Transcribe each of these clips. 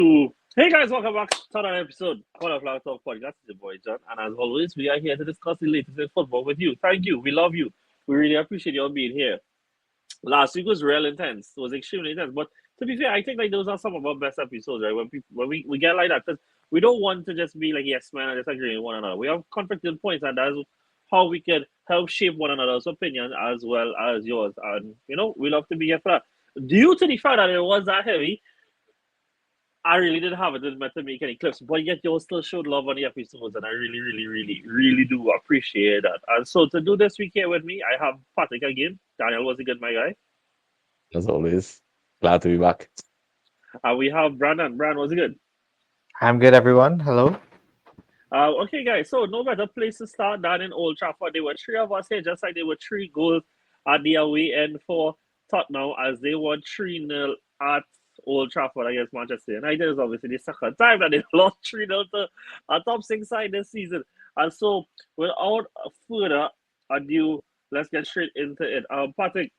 Hey guys, welcome back to another episode of Flower Talk Podcast. It's your boy John, and as always, we are here to discuss the latest in football with you. Thank you. We love you. We really appreciate you all being here. Last week was real intense. It was extremely intense. But to be fair, I think like those are some of our best episodes, right? When we get like that, because we don't want to just be like yes man and disagree with one another. We have conflicting points, and that's how we can help shape one another's opinion as well as yours. And we love to be here for that. Due to the fact that it was that heavy, I really didn't have it. Didn't meant to make any clips, but yet you all still showed love on the episodes, and I really, really, really, really do appreciate that. And so to do this week here with me, I have Patrick again. Daniel was a good my guy, As always, glad to be back. and we have Brandon. Brandon was good. I'm good, everyone. Hello. Okay, guys. So no better place to start than in Old Trafford. There were three of us here, just like there were three goals at the away end for Tottenham as they won 3-0 at Old Trafford against Manchester United. Is obviously the second time that they lost 3-0 to a top six side this season. And so, without further ado, let's get straight into it. Patrick,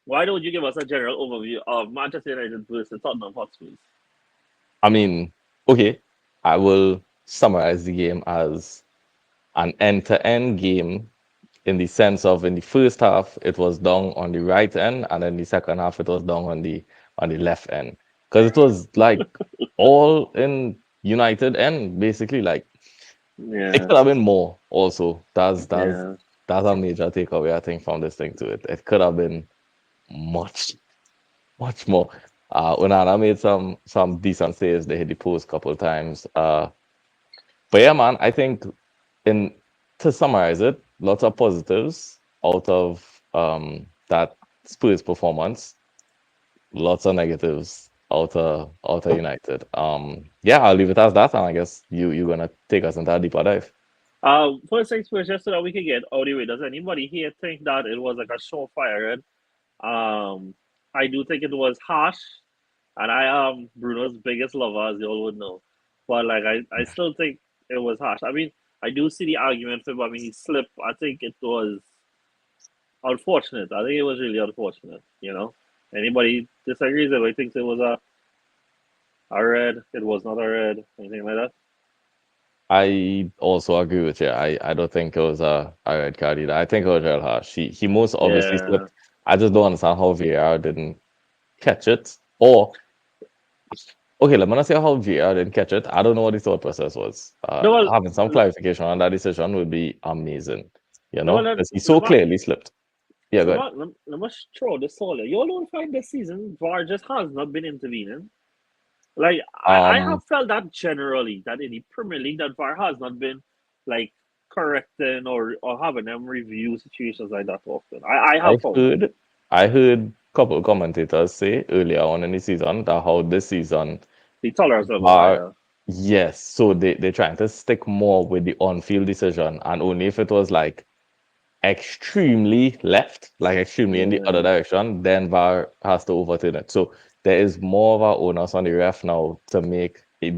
why don't you give us a general overview of Manchester United versus Tottenham Hotspurs? I mean, okay, I will summarize the game as an end-to-end game in the sense of in the first half it was down on the right end, and then the second half it was down on the left end because it was like all in United end basically. Like it Yeah, could have been more. Also, yeah. that's a major takeaway I think from this thing to it. It could have been much much more. Onana made some decent saves. They hit the post a couple of times. But yeah, man, I think in to summarize it, lots of positives out of that Spurs performance. Lots of negatives out of United. Yeah, I'll leave it as that, and I guess you're gonna take us into a deeper dive. First things first, just so that we can get out of the way. Does anybody here think that it was like a surefire? Um, I do think it was harsh, and I am Bruno's biggest lover, as you all would know. But like, I still think it was harsh. I mean, I do see the argument for him. I mean, he slipped. I think it was unfortunate. I think it was really unfortunate. Anybody disagrees with it, thinks it was a red. It was not a red. Anything like that. I also agree with you. I don't think it was a red card either. I think it was real harsh. He most obviously Yeah. slipped. I just don't understand how VAR didn't catch it. Or okay, let me not say how VAR didn't catch it. I don't know what the thought process was. No, well, Having some clarification on that decision would be amazing. You no, well, know, because he so clearly slipped. Yeah, good. let me throw this all in. You all don't find this season VAR just has not been intervening. Like I Um, have felt that generally that in the Premier League that VAR has not been like correcting or having them review situations like that often. I I have found that. heard I heard a couple of commentators say earlier on in the season that how this season The tolerance level VAR, higher. yes, so they're trying to stick more with the on-field decision, and only if it was like extremely left, like extremely in the other Yeah. direction, then VAR has to overturn it. So there is more of a onus on the ref now to make a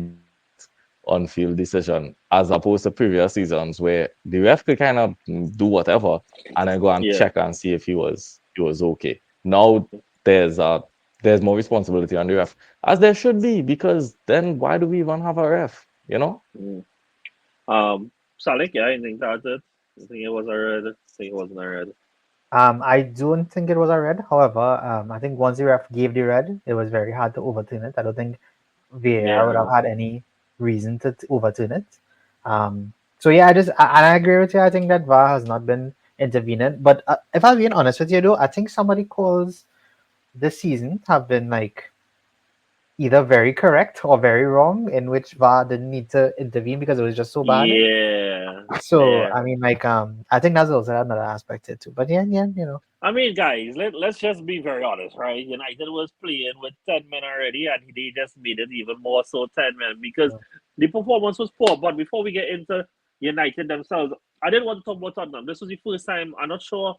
on-field decision as opposed to previous seasons where the ref could kind of do whatever and then go and Yeah. check and see if he was okay. Now there's there's more responsibility on the ref, as there should be, because then why do we even have a ref? You know? Mm. Salik, yeah, I think that's it. I think it was a red. I think it wasn't a red. I don't think it was a red. However, I think once the ref gave the red, it was very hard to overturn it. I don't think VAR would have Yeah. had any reason to overturn it. So yeah, and I agree with you. I think that VAR has not been intervening. But if I'm being honest with you, though, I think somebody calls this season have been like either very correct or very wrong, in which VAR didn't need to intervene because it was just so bad. Yeah. So Yeah. I mean, like, I think that's also another aspect to it too. But yeah, yeah, I mean, guys, let's just be very honest, right? United was playing with 10 men already, and they just made it even more so 10 men because the performance was poor. But before we get into United themselves, I didn't want to talk about Tottenham. This was the first time, I'm not sure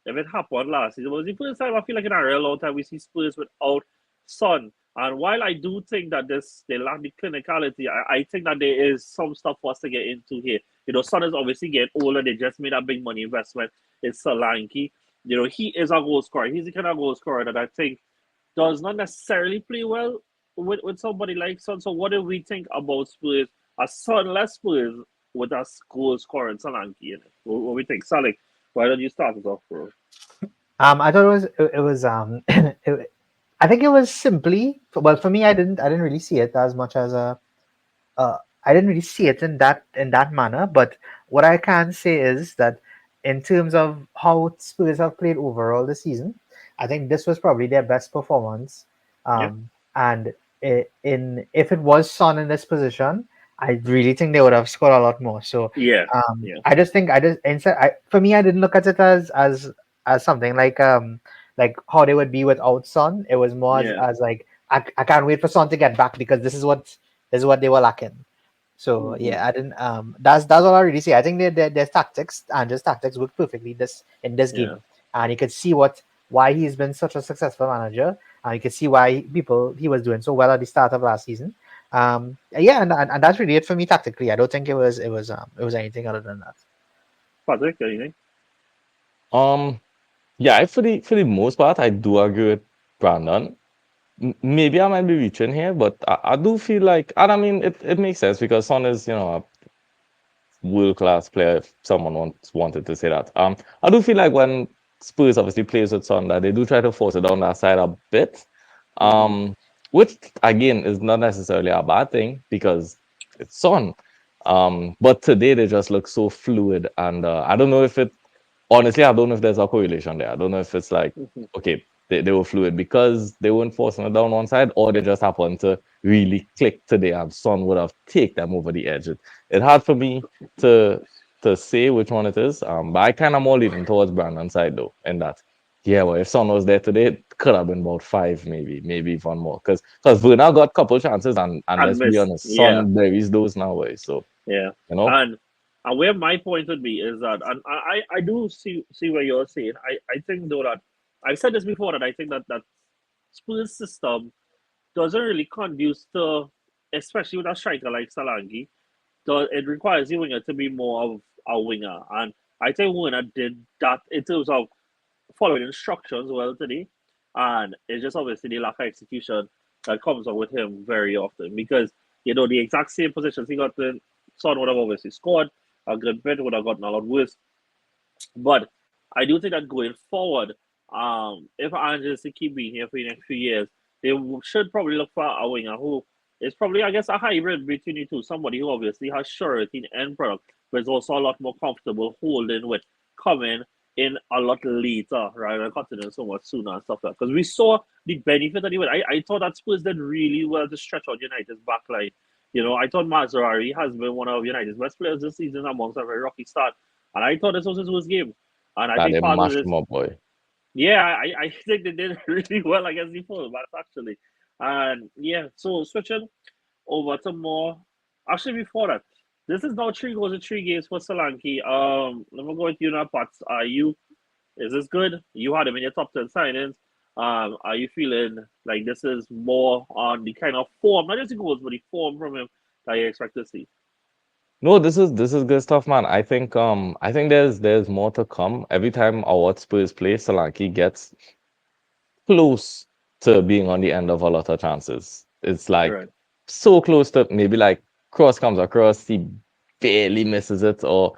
if it happened last season, it was the first time I feel like in a real long time we see Spurs without Son. And while I do think that they lack the clinicality, I think that there is some stuff for us to get into here. Son is obviously getting older. They just made a big money investment in Solanke. He is a goal scorer. He's the kind of goal scorer that I think does not necessarily play well with somebody like Son. So what do we think about Spurs? A Sonless Spurs with a goal scoring Solanke in it. What we think? Salik, why don't you start us off, bro? I thought it was I think it was simply, well, for me. I didn't really see it as much as a uh, I didn't really see it in that manner. But what I can say is that in terms of how Spurs have played overall this season, I think this was probably their best performance. Yeah, And in if it was Son in this position, I really think they would have scored a lot more. So yeah, yeah, I just think I just instead for me I didn't look at it as something like how they would be without Son. It was more yeah. as like I can't wait for Son to get back because this is what they were lacking. So Mm-hmm. yeah, I didn't. That's all I really see. I think their tactics and his tactics worked perfectly in this Yeah, game, and you could see why he's been such a successful manager, and you could see why he was doing so well at the start of last season. Yeah, and that's really it for me tactically. I don't think it was anything other than that. Patrick, anything? Um, yeah, for the most part, I do agree with Brandon. Maybe I might be reaching here, but I do feel like, and I mean, it makes sense because Son is, a world class player. If someone wanted to say that, I do feel like when Spurs obviously plays with Son, that they do try to force it down that side a bit, Mm-hmm. um, which again is not necessarily a bad thing because it's Son. But today they just look so fluid, and I don't know if it honestly, I don't know if there's a correlation there. I don't know if it's like, Mm-hmm. okay, they were fluid because they weren't forcing it down one side, or they just happened to really click today and Son would have taken them over the edge. It hard for me to say which one it is. But I kind of more leaning towards Brandon's side though, in that. Yeah, well, if Son was there today, it could have been about five, maybe even more. Because Werner got a couple chances, and And let's be miss. honest, Yeah, Son buries those now, way. So, yeah. you know, And where my point would be is that, and I do see what you're saying. I think though that I've said this before that I think that Spurs system doesn't really conduce to, especially with a striker like Solanke. So it requires the winger to be more of a winger, and I think Winger did that in terms of following instructions well today, and it's just obviously the lack of execution that comes up with him very often because the exact same positions he got in, Son would have obviously scored, a good bit would have gotten a lot worse, but I do think that going forward, if Ange is to keep being here for the next few years, they should probably look for a winger who is probably, I guess, a hybrid between the two. Somebody who obviously has surety in end product, but is also a lot more comfortable holding with coming in a lot later rather than continuing so much sooner and stuff like that. Because we saw the benefit that he went. I thought that Spurs did really well to stretch out United's backline. I thought Mazraoui has been one of United's best players this season amongst a very rocky start. And I thought this was his worst game. And I that think they part of mashed this, him up, boy. yeah, I think they did really well against the fullbacks actually. And yeah, so switching over to more. Actually, before that, this is now 3 goals in 3 games for Solanke. Let me go with you now, Pats. Is this good? You had him in your top 10 signings. Are you feeling like this is more on the kind of form, not just the goals, but the form from him that you expect to see? No, this is good stuff, man. I think there's more to come. Every time our Spurs play, Solanke gets close to being on the end of a lot of chances. It's like Right. so close to maybe like cross comes across, he barely misses it, or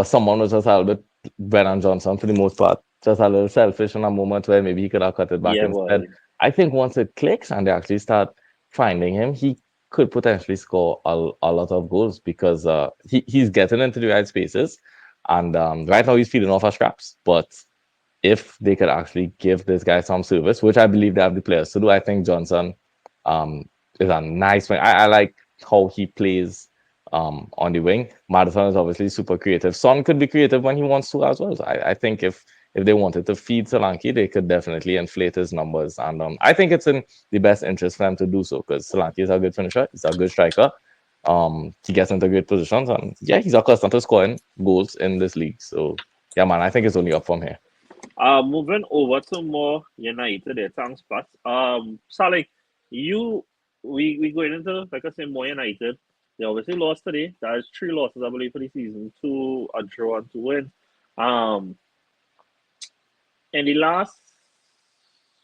someone was just a little bit Brennan Johnson for the most part, just a little selfish in a moment where maybe he could have cut it back Yeah, instead. boy. I think once it clicks and they actually start finding him, he could potentially score a lot of goals because he's getting into the right spaces. And right now he's feeding off our scraps. But if they could actually give this guy some service, which I believe they have the players to do. I think Johnson um, is a nice wing. I like how he plays on the wing. Madison is obviously super creative. Son could be creative when he wants to as well. So I think if they wanted to feed Solanke, they could definitely inflate his numbers. And I think it's in the best interest for them to do so because Solanke is a good finisher. He's a good striker. He gets into great positions. And yeah, he's accustomed to scoring goals in this league. So yeah, man, I think it's only up from here. Moving over to more United there. Thanks, Pat. Salik, you we going into like I say more United. They obviously lost today. That is 3 losses, I believe, for the season. Two a draw and two wins. Um, in the last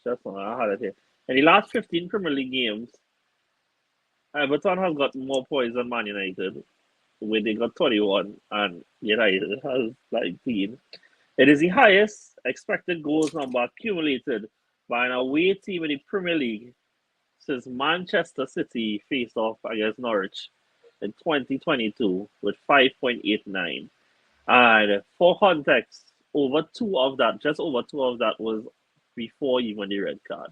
just I had it here. In the last 15 Premier League games, Everton has got more points than Man United, where they got 21 and United has 19. It is the highest expected goals number accumulated by an away team in the Premier League since Manchester City faced off against Norwich in 2022 with 5.89. And for context, just over two of that was before even the red card.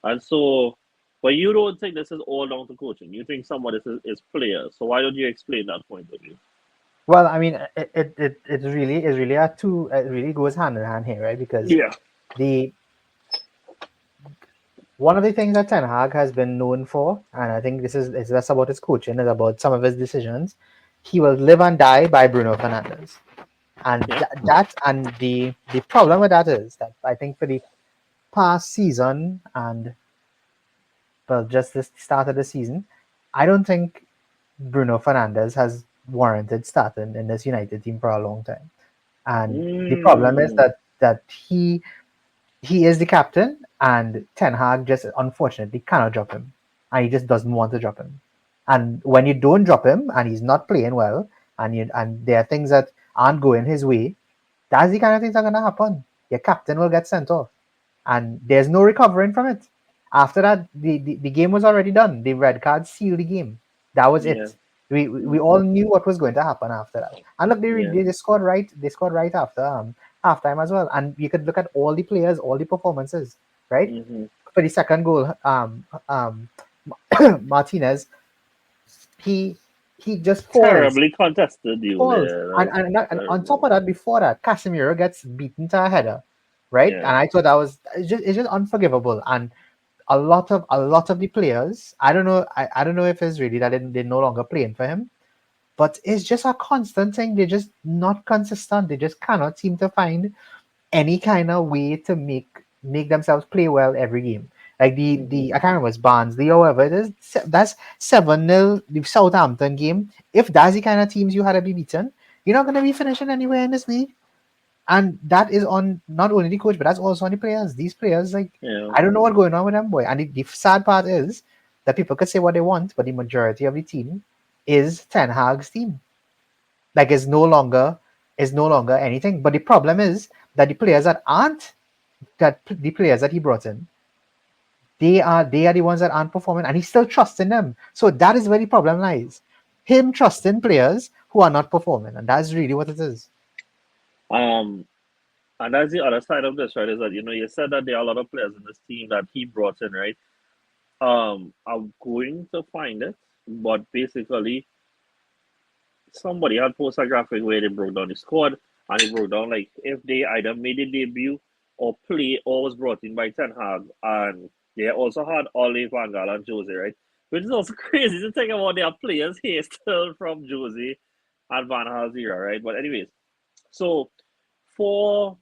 And so, but you don't think this is all down to coaching. You think some of this is players. So why don't you explain that point of view? Well, I mean, it really is really a two. It really goes hand in hand here, right? Because Yeah. the one of the things that Ten Hag has been known for, and I think this is less about his coaching, is about some of his decisions. He will live and die by Bruno Fernandes, and Yeah. the problem with that is that I think for the past season and well, just the start of the season, I don't think Bruno Fernandes has warranted starting in this United team for a long time. And the problem is Mm, that he is the captain, and Ten Hag just unfortunately cannot drop him, and he just doesn't want to drop him. And when you don't drop him, and he's not playing well, and there are things that aren't going his way, that's the kind of things that are gonna happen. Your captain will get sent off, and there's no recovering from it. After that, the game was already done. The red card sealed the game. That was yeah. it. We Hmm. all knew what was going to happen after that. And look, Yeah. they scored right. They scored right after halftime as well. And you could look at all the players, all the performances, right? Hmm. For the second goal, Martinez, he he just falls Terribly contested you falls. there. And, Like, and on top terrible. of that, before that, Casemiro gets beaten to a header, right? Yeah. And I thought that was it's just unforgivable. And a lot of the players, I don't know if it's really that they're no longer playing for him, but it's just a constant thing. They're just not consistent. They just cannot seem to find any kind of way to make themselves play well every game. Like Hmm. the I can't remember it's Barnsley or whatever it is. That's 7-0 the Southampton game. If that's the kind of teams you had to be beaten, you're not gonna be finishing anywhere in this league. And that is on not only the coach, but that's also on the players. These players, like Yeah. I don't know what's going on with them, boy. And the sad part is that people could say what they want, but the majority of the team is Ten Hag's team. Like is no longer anything. But the problem is that the players that aren't that the players that he brought in, they are the ones that aren't performing, and he's still trusting them. So that is where the problem lies. Him trusting players who are not performing, and that's really what it is. Um, and that's the other side of this, right? Is that you said that there are a lot of players in this team that he brought in, right? I'm going to find it, but basically, somebody had posted a graphic where they broke down the squad, and they broke down like if they either made a debut or play or was brought in by Ten Hag, and they also had Ole Van Gaal and Jose, right? Which is also crazy to think about their players here still from Jose and Van Gaal's era, right? But anyways, so for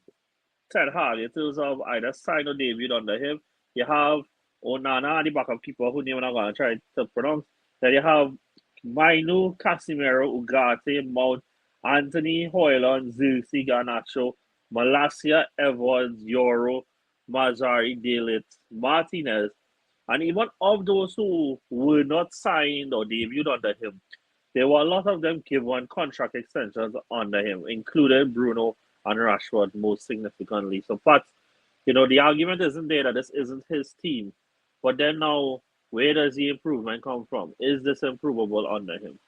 Ten Hag, in terms of either sign or debut under him, you have Onana, the backup keeper, who name I'm not going to try to pronounce. Then you have Mainu, Casimiro, Ugarte, Mount, Anthony, Hoyland, Zirkzee, Garnacho, Malasia, Evans, Yoro, Mazzari, Dalit, Martinez, and even of those who were not signed or debuted under him, there were a lot of them given contract extensions under him, including Bruno and Rashford most significantly. So, but the argument isn't there that this isn't his team. But then now, where does the improvement come from? Is this improvable under him?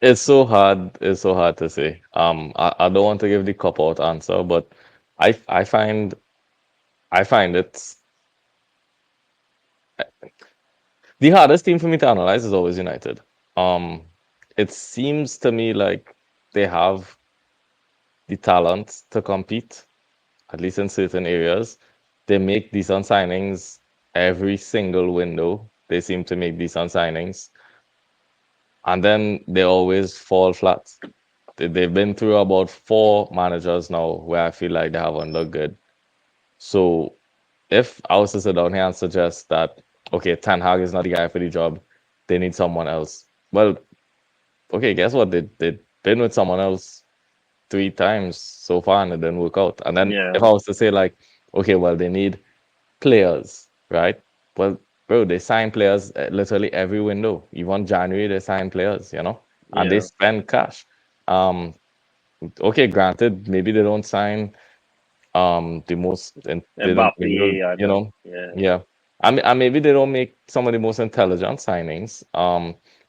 It's so hard. It's so hard to say. I don't want to give the cop out answer, but I find it's the hardest team for me to analyze is always United. Um, it seems to me like they have the talent to compete, at least in certain areas. They make decent signings every single window. They seem to make decent signings, and then they always fall flat. They've been through about four managers now where I feel like they haven't looked good. So if I was to sit down here and suggest that, okay, Ten Hag is not the guy for the job, they need someone else. Well, okay, guess what? They've been with someone else three times so far and it didn't work out. And then if Yeah. I was to say like, okay, well, they need players, right? Well, bro, they sign players literally every window. Even January, they sign players, and they Yeah, spend cash. Um, okay, granted, maybe they don't sign the most maybe Mbappe you and know yeah, yeah. And maybe they don't make some of the most intelligent signings.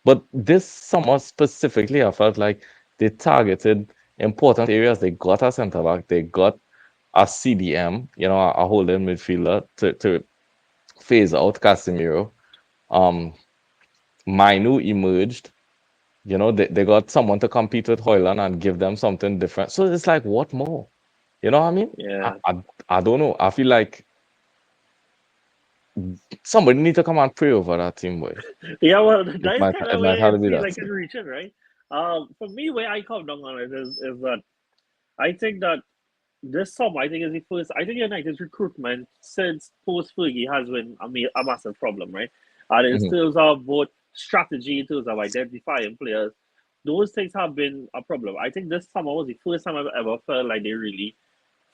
But this summer specifically, I felt like they targeted important areas. They got a centre back, they got a CDM, a holding midfielder to phase out Casemiro. um Mainu emerged. They got someone to compete with Hoyland and give them something different. So it's like, what more? You know what I mean? I, yeah, I, I don't know. I feel like somebody need to come and pray over that team, boy. yeah. Well, It that is might kind it of might where have I to be feel that. like it's reaching, right? For me, where I come down on it is that I think that this summer, I think is the first. I think United's recruitment since post Fergie has been a massive problem, right? And in Mhm, terms of both strategy, in terms of identifying players, those things have been a problem. I think this summer was the first time I've ever felt like they really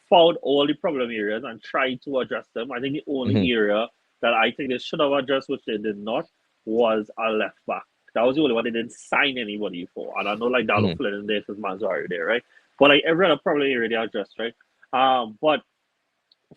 found all the problem areas and tried to address them. I think the only mhm, area that I think they should have addressed, which they did not, was a left back. That was the only one they didn't sign anybody for. And I know like Darlow mhm, Flynn and this is Mazzari there, right? But like every other problem area they addressed, right? But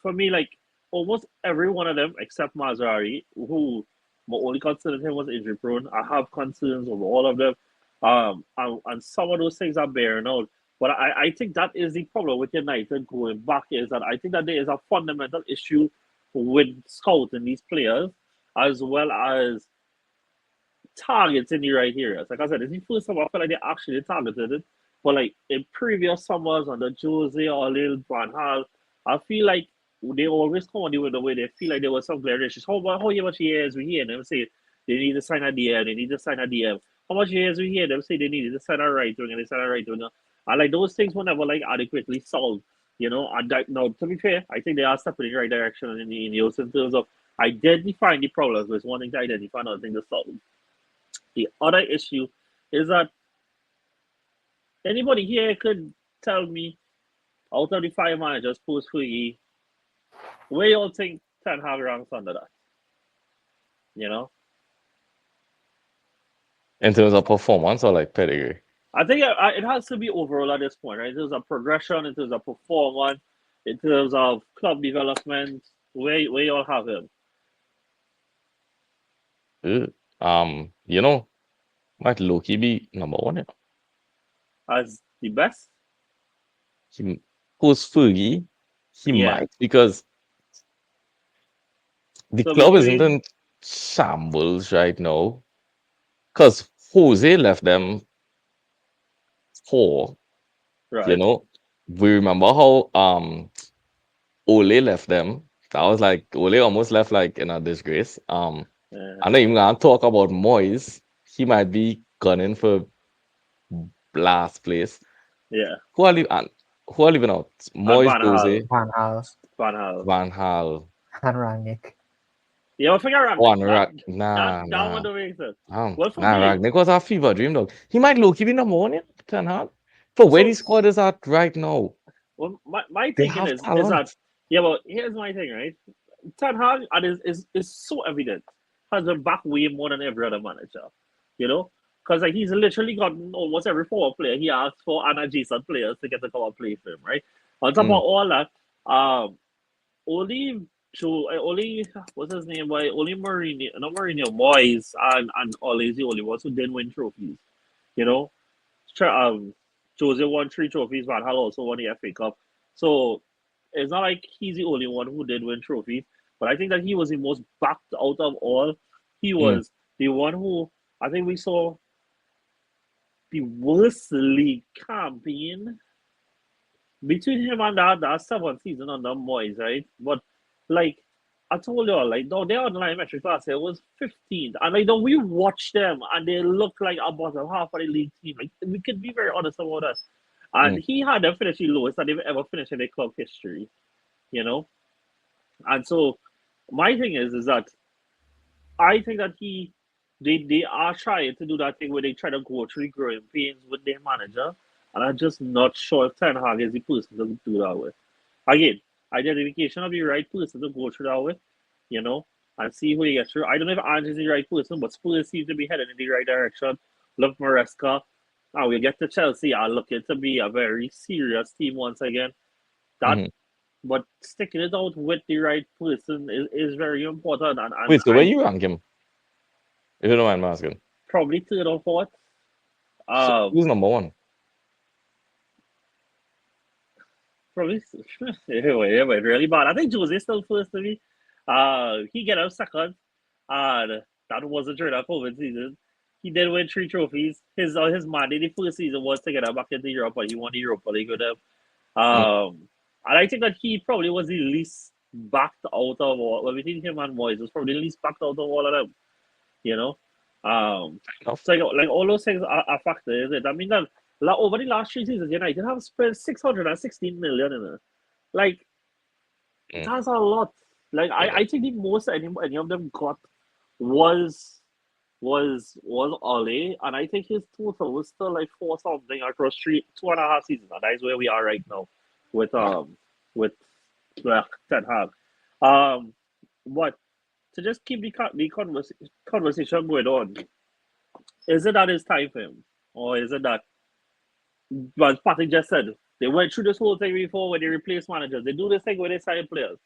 for me, like almost every one of them except Mazzari, who my only concern with him was injury prone. I have concerns over all of them. And some of those things are bearing out. But I think that is the problem with United going back is that I think that there is a fundamental issue with scouting these players as well as targets in the right areas. Like I said, it's the first time I feel like they actually targeted it. But like in previous summers under Jose or Lil Van Hal, I feel like they always come on the way they feel like there was some glaring. How much years we hear them say they need to sign a DM, they need to sign a DM. How much years we hear them say they needed to sign a right wing and they sign a right winger. And like those things were never like adequately solved. And that, now to be fair, I think they are stepping in the right direction in terms of identifying the problems, but it's one thing to identify, another thing to solve. The other issue is that anybody here could tell me out of the five managers post Fergie, where y'all think Ten Hag ranks under that? You know, in terms of performance or like pedigree. I think it has to be overall at this point, right? In terms of progression, in terms of performance, in terms of club development, where y'all have him Uh, might Loki be number one? as the best. He Post Fergie, he Yeah. might, because the So club isn't between in shambles right now. Because Jose left them poor. You right, know, we remember how Ole left them. That was like Ole almost left like in a disgrace. uh, I'm not even gonna talk about Moyes. He might be gunning for last place. yeah, Who are leaving? Who are leaving out? and Moyes, Van Hal, Jose, Van Hal Van Hal. Van Hal, and Rangnick. Yeah, I figure Rangnick. Juan That Rak. that Nah, that one nah. don't make sense. Well, for Nah, me, Ragnick was our fever dream dog. He might low key be number one in Ten Hag. For where the so squad is at right now, well, my they thinking have is that talent. yeah, but here's my thing, right? Ten Hag and is so evident has been back way more than every other manager, you know, because like he's literally gotten almost every forward player he asked for and adjacent players to get to come and play for him, right? On top of Mm, all that, only only what's his name? Boy, only Mourinho, not Mourinho, Moyes and Ole is the only ones who didn't win trophies, you know. Um, Jose won three trophies, Van Hal also won the FA Cup. So it's not like he's the only one who did win trophies, but I think that he was the most backed out of all. He mm, was the one who I think we saw the worst league campaign between him and that seventh season under Moyes, right? But like I told you all, like no, their underlying metrics last year was 15th. And like we watch them and they look like a bottom half of the league team. Like we could be very honest about that. And mm. he had them finish the lowest that they've ever finished in their club history, you know? And so my thing is that I think that they are trying to do that thing where they try to go through the growing pains with their manager. And I'm just not sure if Ten Hag is the person to do that with. Again, identification of the right person to go through that with, you know. and see who he gets through. I don't know if Ange's the right person, but Spurs seem to be heading in the right direction. Love Maresca. Now we get to Chelsea are looking to be a very serious team once again. That, Mhm. but sticking it out with the right person is very important. And Wait, so where I you rank him? If you don't mind me asking. probably third or fourth. So Um, who's number one? Probably it went really bad. I think Jose still first to me. He get out second, and that wasn't during that COVID season. He did win 3 trophies. His mandate the first season was to get out back into Europe, and he won the Europa League with them. Mm. And I think that he probably was the least backed out of all. Well, between him and Moyes was probably the least backed out of all of them. You know, um, Enough. so like all those things are factors. I mean that like, over the last 3 seasons, United have spent 616 million in it. Like Mm. that's a lot. Like Yeah. I think the most any of them got was was Ole, and I think his total was still like four something across 2.5 seasons, and that is where we are right now with with Ten Hag. Um, but to just keep the conversation going on, is it that it's time for him, or is it that, as Patrick just said, they went through this whole thing before when they replace managers. They do this thing when they sign players.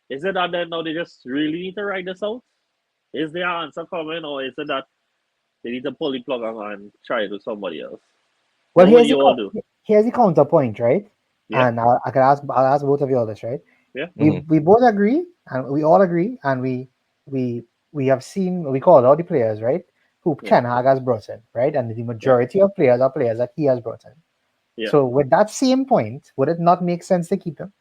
Is it that then now they just really need to write this out? Is their answer coming, or is it that they need to pull the plug and try it with somebody else? Well, What would you all do? here's the counterpoint, right? Yeah, And I'll ask both of you all this, right? yeah, Mhm. We both agree, and we all agree, and we we have seen, we call out the players, right? Who yeah, Ten Hag has brought in, right? And the yeah, majority of players are players that he has brought in. yeah, So with that same point, would it not make sense to keep him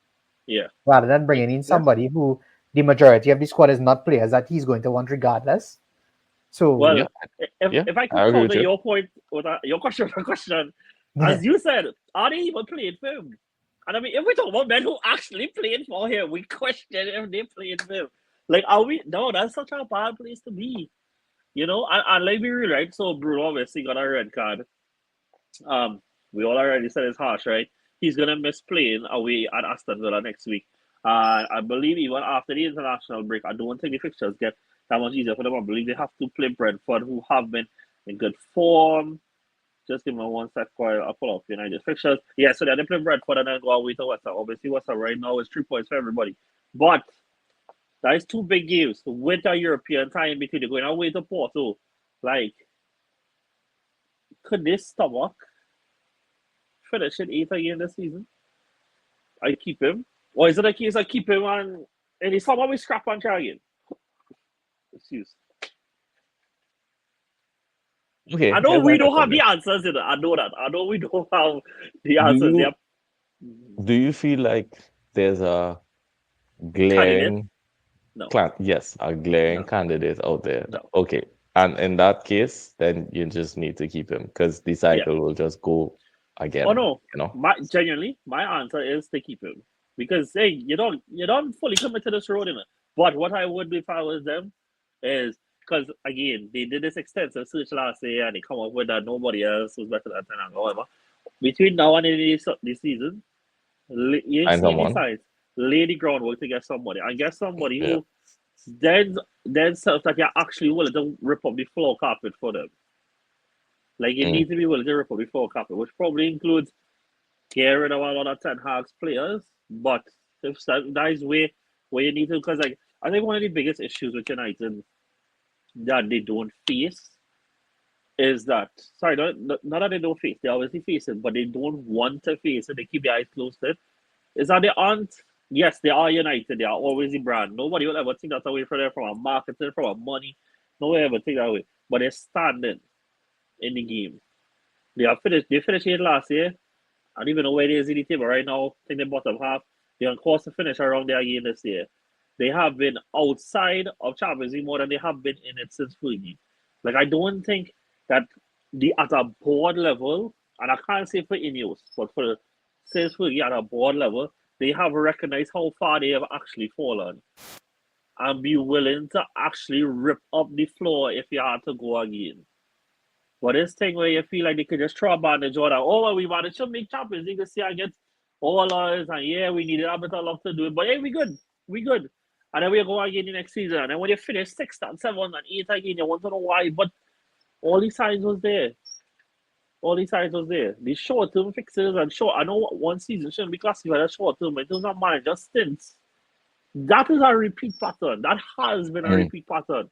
yeah, rather than bringing in yeah. somebody who the majority of the squad is not players that he's going to want regardless? So Well, Yeah. if Yeah. if I could I agree with counter you. your point with your question with a question, as you said, are they even playing for him? And I mean, if we talk about men who actually played for him, we question if they played for him. Like, are we? No, that's such a bad place to be. And like be real, right? So Bruno obviously got a red card. Um, we all already said it's harsh, right? He's gonna miss playing away at Aston Villa next week. I believe even after the international break, I don't think the fixtures get that much easier for them. I believe they have to play Brentford, who have been in good form. Just give me one sec while I pull up United fixtures. Yeah, so they play Brentford and then go away to West Ham. Obviously, West Ham right now is 3 points for everybody. But that is two big games with a European tie in between. They're going away to Porto. Like, could this stomach finish in eighth again this season? I keep him. Or is it a case I keep him and he's somehow we scrap and try again? Excuse. Okay. I know Here's my we don't question have the then. answers in it. I know that. I know we don't have the Do answers. you Yep. do you feel like there's a Candidate? glaring No. yes, a glaring No. candidate out there? No. Okay. And in that case, then you just need to keep him because the Yeah. cycle will just go Oh again, no. you know? Genuinely, my answer is to keep him. Because hey, you don't fully commit to this road in it. But what I would do if I was them is because again, they did this extensive search last year and they come up with that nobody else was better than Ten Hag. However, between now and this season, you Find see the someone. signs, lay the groundwork to get somebody and get somebody Yeah. who then self that you're actually willing to rip up the floor carpet for them. Like you Mm. need to be willing to rip up the floor carpet, which probably includes getting rid of a lot of Ten Hag's players. But if that is where you need to, because like I think one of the biggest issues with United that they don't face is that sorry, not that they don't face, they obviously face it, but they don't want to face it. They keep their eyes closed to it. Is that they aren't? Yes, they are United. They are always the brand. Nobody will ever take that away from them from a marketing, from a money. Nobody ever take that away. But they're standing in the game. They have finished. They finished it last year. I don't even know where it is in the table right now. I think the bottom half. They're on course to finish around there again this year. They have been outside of Champions League more than they have been in it since Fergie. Like I don't think that the at a board level, and I can't say for Ineos, but for since Fergie at a board level, they have recognized how far they have actually fallen and be willing to actually rip up the floor if you had to go again. But this thing where you feel like they could just throw a bandage on that, oh, well, we wanted to make Champions League this year against all others, and yeah, we needed a bit of luck to do it. But hey, we good. We good. And then we go again the next season. And then when you finish sixth and seventh and eighth again, you want to know why. But all these signs was there. All these signs was there. These short term fixes and short. I know one season shouldn't be classified as short term, but it was not manager stints. That is a repeat pattern. That has been a Mm. repeat pattern.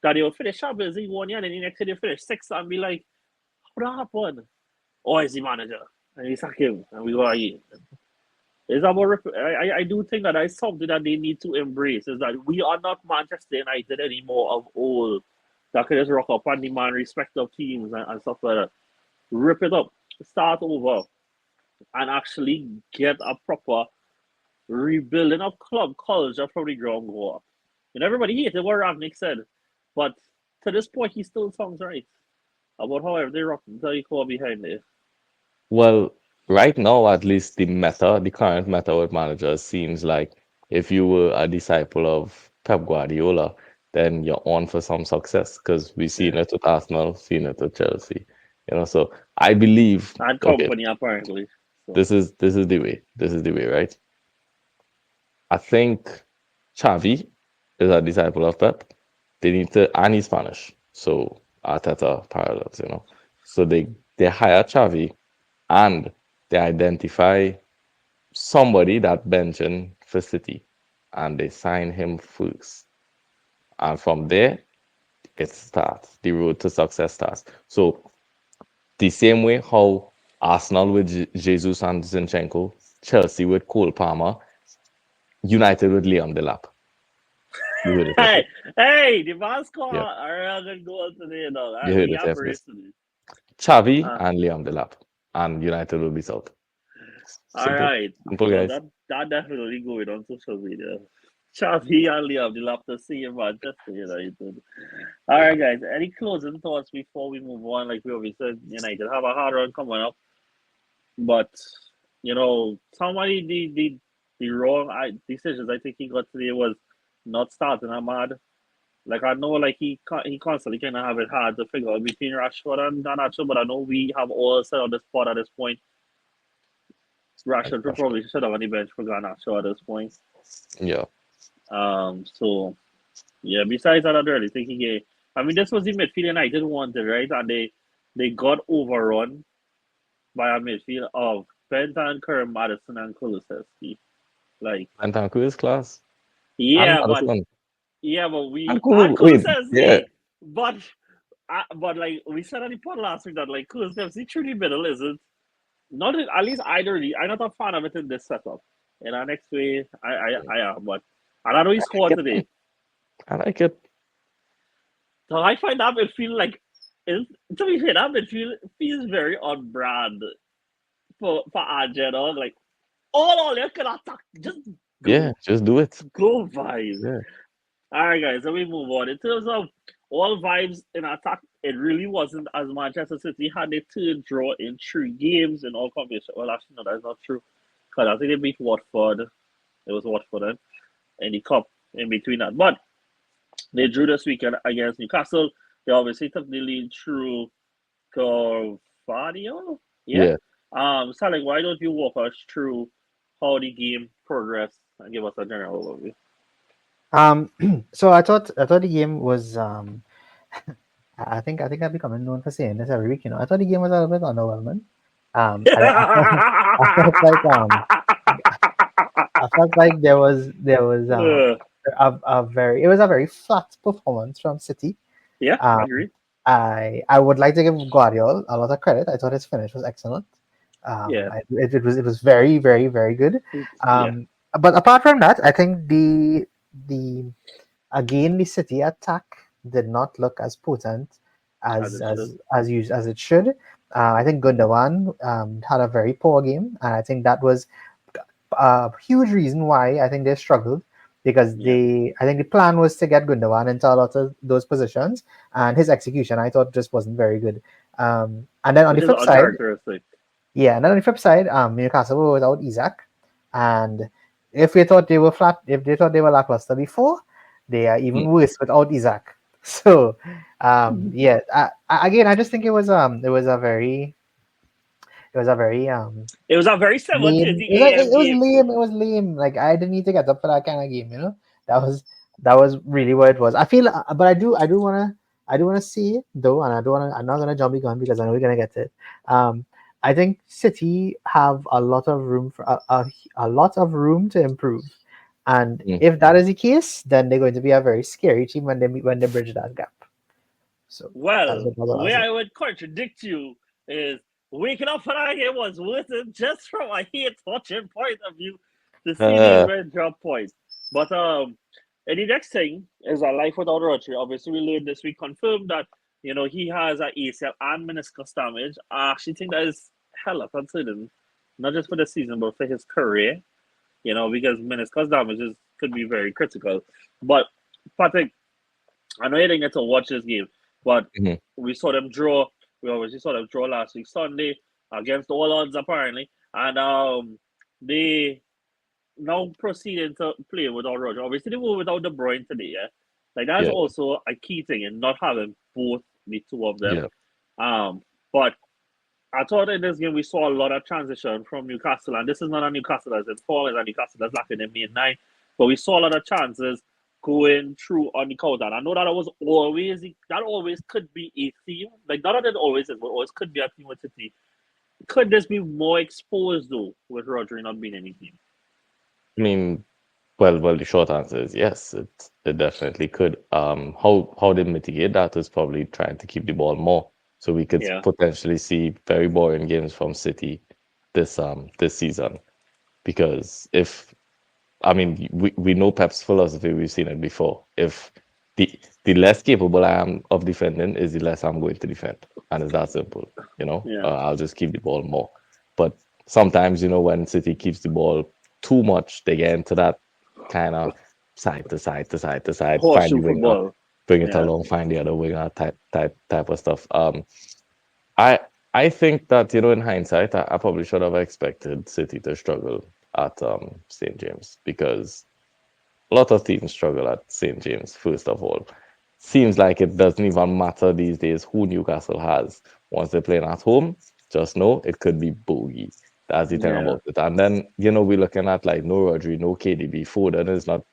That they will finish Champions League 1 year and then the next year they finish sixth and be like, how that happened? Oh, he's the manager. And we sack him and we go again. It's about, I do think that is something that they need to embrace is that we are not Manchester United anymore of old that can just rock up and demand respect of teams and stuff like that. Rip it up, start over, and actually get a proper rebuilding of club culture from the ground go up. And everybody hated what Ravnik said, but to this point, he still sounds right about how they rock until you call behind it. Well, right now, at least the current meta with managers seems like if you were a disciple of Pep Guardiola, then you're on for some success because we've seen Yeah. it with Arsenal, seen it with Chelsea. So I believe, And okay, company apparently. So this is the way. This is the way, right? I think Xavi is a disciple of Pep. They need to, and he's Spanish, so Arteta parallels. So they hire Xavi and they identify somebody that benching for City and they sign him first. And from there, it starts. The road to success starts. So the same way how Arsenal with Jesus and Zinchenko, Chelsea with Cole Palmer, United with Liam Delap. You heard it here hey, first. hey, the man score Yep, a good goal today, dog. you We heard it got here brace first. today. Xavi Uh, and Liam Delap. And United will be south. all Simple. right. Simple, So guys. that definitely going on social media. Xavi and Liam, they'll have to see him Manchester United. All Yeah. right, guys. Any closing thoughts before we move on? Like we always said, United have a hard run coming up, but some of the wrong decisions I think he got today was not starting Ahmad. Like I know, like he constantly kind of have it hard to figure out between Rashford and Garnacho, but I know we have all said on the spot at this point. Rashford probably should have on the bench for Garnacho at this point. Yeah. So yeah. Besides that, I don't really think he gave. I mean, this was the midfield United wanted, right? And they got overrun by a midfield of Bentancur, Madison, and Kulusevski. Like, Bentancur is class. And yeah, but Madison. yeah, but And we and cool. Wait. Yeah. Kulusevski, but but like we said on the pod last week that like Kulusevski through the middle isn't not at least I don't really, I'm not a fan of it in this setup. In our next way, I am, but and I know he I like scored it. today. I like it. So I find that midfield like is to be fair, that midfield feels very on brand for Argentina. Like all you can attack, just Yeah. go, Just do it. go vibes. Yeah. All right, guys, so we move on. In terms of all vibes in attack, it really wasn't as Manchester City had a third draw in 3 games in all competitions. Well, actually, no, that's not true. Because I think they beat Watford. It was Watford then, in the cup in between that. But they drew this weekend against Newcastle. They obviously took the lead through Carvalho. Yeah. Yeah. Salik, why don't you walk us through how the game progressed and give us a general overview? Um, so I thought the game was I think I've become known for saying this every week. I thought the game was a little bit underwhelming. I felt like I felt like there was Uh, it was a very flat performance from City. yeah, I Um, agree. I would like to give Guardiola a lot of credit. I thought his finish was excellent. Yeah, It was very, very, very good. yeah, But apart from that, I think the again the City attack did not look as potent as as it should. as it should. I think Gundogan had a very poor game, and I think that was a huge reason why I think they struggled because Yeah, I think the plan was to get Gundogan into a lot of those positions, and his execution I thought just wasn't very good. And then on which the is flip side, uncharacteristic. yeah, and then on the flip side, Newcastle were without Isaac, and if we thought they were flat, if they thought they were lackluster before, they are even Hmm. worse without Isaac. So, yeah, again, I just think it was a very It was a very lame. 7:30 a.m. It was game. lame. It was lame. Like I didn't need to get up for that kind of game. That was that was really what it was. I feel, but I do wanna see it though, and I'm not gonna jump the gun because I know we're gonna get to it. Um, I think City have a lot of room for a lot of room to improve, and Mm. if that is the case, then they're going to be a very scary team when they bridge that gap. So Well, that's what I'll where say. I would contradict you is waking up for that game was worth it just from a hate watching point of view to see these Uh, men drop points. But and the next thing is a life without Rodri. Obviously, we learned this week confirmed that he has an ACL and meniscus damage. I actually think that is hella concerning, not just for the season but for his career. Because meniscus damages could be very critical. But Patrick, I know you didn't get to watch this game, but mhm. we saw them draw. We obviously saw them draw last week Sunday against all odds apparently, and they now proceeding to play without Roger. Obviously, they were without De Bruyne today. Yeah, like that's Yeah, also a key thing in not having both the two of them. yeah, But I thought in this game we saw a lot of transition from Newcastle, and this is not a Newcastle that's in form, it's a Newcastle that's lacking in main nine. But we saw a lot of chances going through on the counter. And I know that always could be a theme. Like not that it always is, but always could be a theme with City. Could this be more exposed though with Rodri not being any team? I mean, well, the short answer is yes. It definitely could. How they mitigate that is probably trying to keep the ball more, so we could Yeah, potentially see very boring games from City this season. Because if I mean, we know Pep's philosophy. We've seen it before. If the the less capable I am of defending is the less I'm going to defend, and it's that simple. yeah. I'll just keep the ball more. But sometimes, when City keeps the ball too much, they get into that kind of side to side to side to side, find the Horseshoe winger, football. bring it Yeah, along, find the other winger, type of stuff. I I think that in hindsight, I probably should have expected City to struggle at St James because a lot of teams struggle at St James. First of all, seems like it doesn't even matter these days who Newcastle has. Once they're playing at home, just know it could be bogey. That's the thing yeah. about it. And then we're looking at like no Rodri, no KDB. Foden is not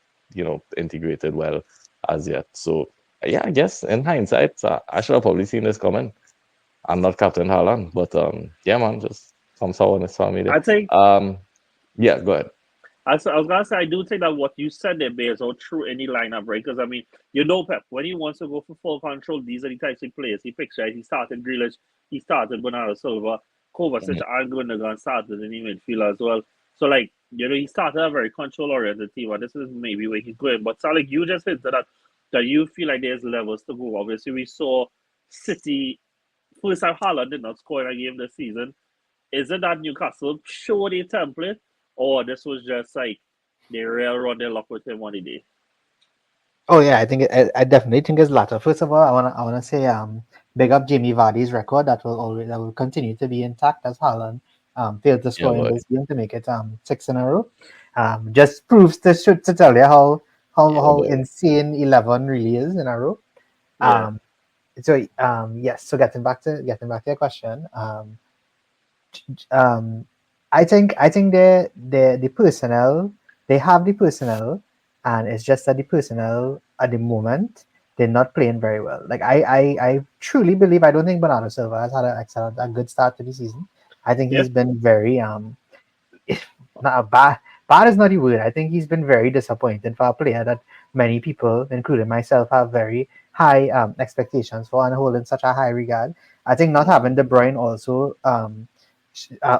integrated well as yet. So yeah, I guess in hindsight, I should have probably seen this coming. I'm not Captain Haaland, but yeah, man, just some sourness for me there. I think Yeah, go ahead. I was gonna say I do think that what you said there bears out true any lineup, right? Because I mean, Pep, when he wants to go for full control, these are the types of players he picks, right? He started Grealish, he started Bernardo Silva, Kovacic, Mhm. and Gundogan started in the midfield as well. So like, he started a very control oriented team, and this is maybe where he's going. But Salik, you just hinted that you feel like there's levels to go. Obviously, we saw City first time Haaland did not score in a game this season. Is it that Newcastle showed a template, or this was just like they real run their luck with him one day? Oh yeah, I definitely think it's latter. First of all, I wanna say big up Jamie Vardy's record that will continue to be intact as Haaland failed to Yeah, score in boy. this game to make it six in a row. Just proves to tell you Yeah, how boy. insane 11 really is in a row. Yeah, Um yes, so getting back to your question. Um, I think the personnel, they have the personnel, and it's just that the personnel at the moment they're not playing very well. Like I truly believe I don't think Bernardo Silva has had a good start to the season. I think yeah, he's been very not a bad. Bad is not the word. I think he's been very disappointing for a player that many people, including myself, have very high expectations for and hold in such a high regard. I think not mm-hmm. having De Bruyne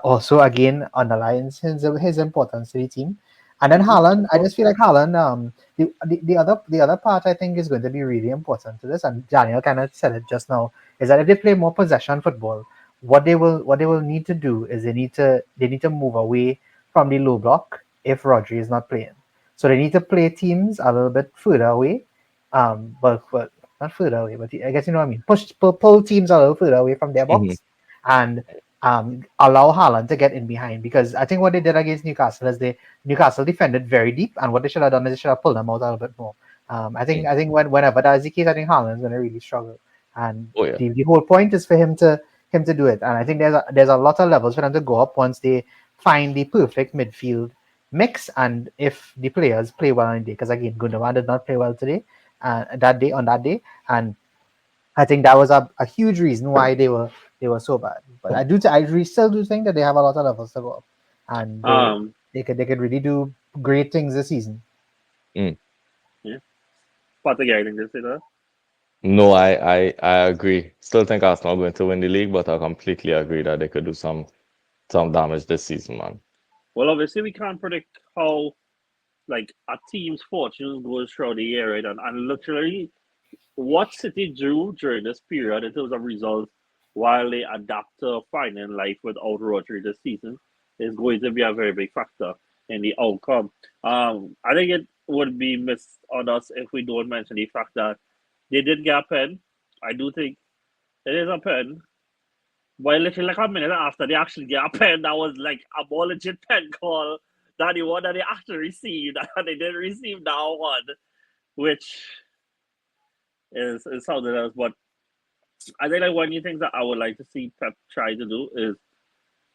also again underlines his importance to the team. And then Mm-hmm. Haaland, Of I just course. feel like Haaland, the other part I think is going to be really important to this, and Daniel kind of said it just now, is that if they play more possession football, what they will need to do is they need to move away from the low block if Rodri is not playing. So they need to play teams a little bit further away, but not further away, but I guess you know what I mean. Pull teams a little further away from their Hmm. box, and allow Haaland to get in behind, because I think what they did against Newcastle is Newcastle defended very deep, and what they should have done is they should have pulled them out a little bit more. I think whenever that is the case, I think Haaland's going to really struggle, and Oh yeah. the whole point is for him to do it. And I think there's a lot of levels for them to go up once they find the perfect midfield mix, and if the players play well on the day, because again, Gundogan did not play well today, that day on that day, and I think that was a huge reason why they were so bad. But still do think that they have a lot of levels to go up, and Um, they could really do great things this season. Mm. yeah. But again, I think they say that. No, I agree. Still think Arsenal are going to win the league, but I completely agree that they could do some damage this season, man. Well, obviously, we can't predict how like a team's fortunes goes throughout the year, right? And literally, what City drew during this period in terms of results, while they adapt to finding life without Rodri this season, is going to be a very big factor in the outcome. I think it would be missed on us if we don't mention the fact that they did get a pen. I do think it is a pen. But literally like a minute after they actually get a pen that was like a more legit pen call than the one that they actually received. And they didn't receive that one, which is something else. But I think like one of the things that I would like to see Pep try to do is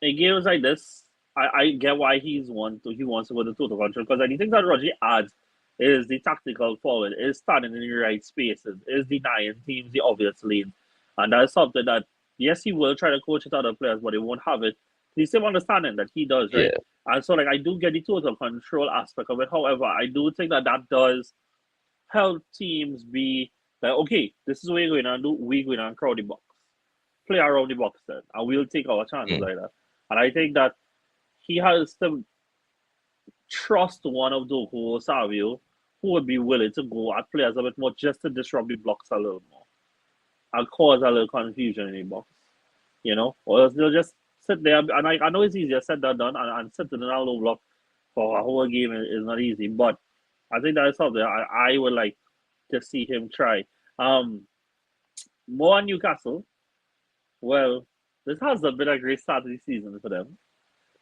in games like this, I get why he wants to go to total control because I think that Roger adds is the tactical forward, is standing in the right spaces, is denying teams the obvious lanes. And that's something that yes he will try to coach it other players, but he won't have it. The same understanding that he does, right? Yeah. And so like I do get the total control aspect of it. However, I do think that that does help teams be like, okay, this is what we're going to do. We're going to crowd the box, play around the box then, and we'll take our chances Mm. like that. And I think that he has to trust one of Doku or Savio who would be willing to go at players a bit more just to disrupt the blocks a little more and cause a little confusion in the box, or else they'll just sit there. And I know it's easier said than done, and sitting in a low block for a whole game is not easy, but I think that is something I would like to see him try. Um, More on Newcastle. Well, this has been a great start to the season for them.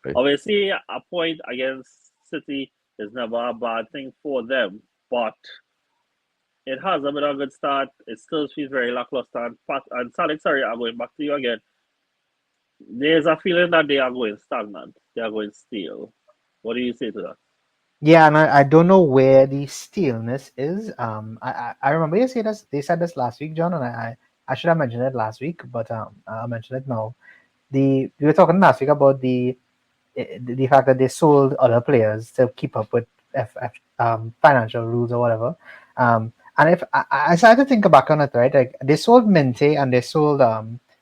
Right. Obviously, a point against City is never a bad thing for them, but it has been a good start. It still feels very lackluster. And Salik, sorry, I'm going back to you again. There's a feeling that they are going stagnant. They are going stale. What do you say to that? Yeah, and I don't know where the staleness is. I remember they said this last week, John, and I should have mentioned it last week, but I'll mention it now. We were talking last week about the fact that they sold other players to keep up with financial rules or whatever. And if I started to think back on it, right? Like they sold Minte and they sold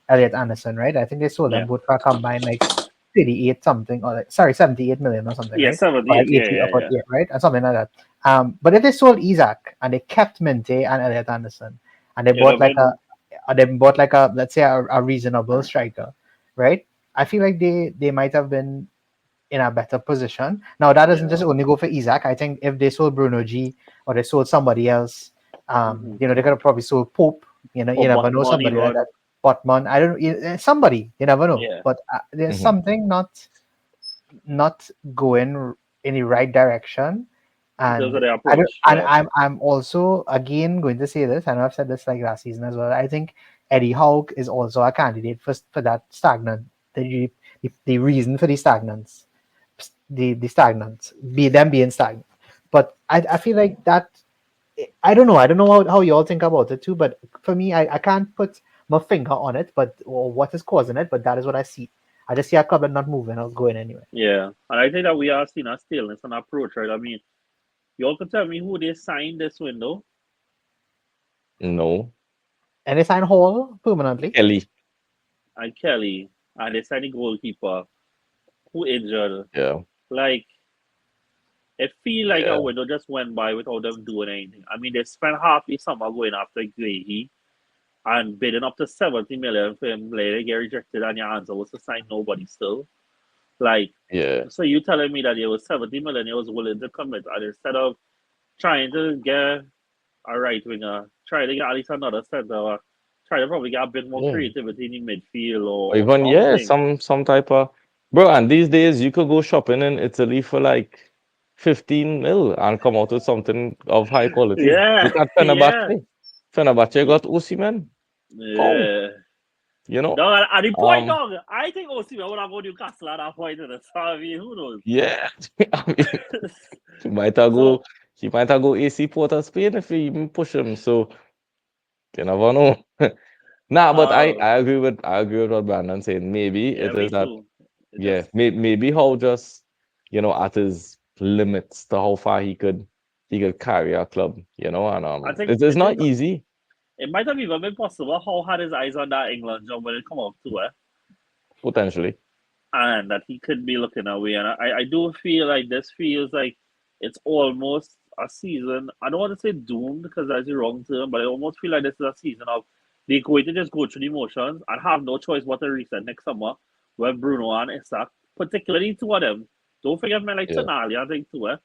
Elliot Anderson, right? I think they sold them Yeah. both for a combined like 38 something, or like, sorry, 78 million or something, Yeah, right? Or like 78. Yeah, 80 yeah, or yeah. yeah, right? Or something like that. But if they sold Isaac and they kept Minte and Elliot Anderson and they You'd bought have like been, a let's say a reasonable striker, right? I feel like they might have been in a better position. Now that doesn't yeah. just only go for Isaac. I think if they sold Bruno G or they sold somebody else, Mm-hmm. they could have probably sold Pope. Or You never know Botman somebody like even. that. Botman, I don't somebody you never know. Yeah. But there's Hmm. something not going in the right direction, In terms of and the I don't. approach. And Yeah. I'm also again going to say this. I know I've said this like last season as well. I think Eddie Howe is also a candidate for that stagnant. The reason for the stagnance, the stagnant, be them being stagnant. But I feel like that. I don't know how you all think about it too. But for me, I can't put my finger on it. But or what is causing it? But that is what I see. I just see a club that not moving or going anywhere. Yeah. And I think that we are seeing a stillness and approach, right? I mean, you all can tell me who they signed this window. No. And they sign Hall permanently. Kelly. And Kelly. And they signed the goalkeeper who injured. Yeah. Like, it feel like a Yeah. window just went by without them doing anything. I mean, they spent half the summer going after Guehi and bidding up to 70 million for him. Later, get rejected, and your answer was to sign nobody still. Like, Yeah. so you telling me that it was 70 million, he was willing to commit, and instead of trying to get a right winger, try to get at least another center, or try to probably get a bit more Yeah. creativity in the midfield Or or even yeah, something. some type of bro. And these days you could go shopping in Italy for like 15 mil and come out with something of high quality. Yeah, Look at yeah, Fenerbahce. Fenerbahce got Osimhen. Pow. yeah. you know. No, at the point, Um, dog, I think Osimhen would have go Newcastle at that point. So, I mean, who knows? yeah, I mean, he might have So, go, he might have go AC Port of Spain if he even push him. So you never know. Nah, but uh, I agree with what Brandon saying. Maybe yeah, it is me that, too. It yeah, just, maybe how just, at his limits to how far he could carry a club, and I think it's it not is. easy It might have even been possible how had his eyes on that England job when it come up to it, potentially. and that he could be looking away. And I do feel like this feels like it's almost a season. I don't want to say doomed because that's the wrong term, but I almost feel like this is a season of they're going to just go through the motions and have no choice but to reset next summer when Bruno and Isak, particularly two of them. Don't forget me like Yeah. Tonali, I think too,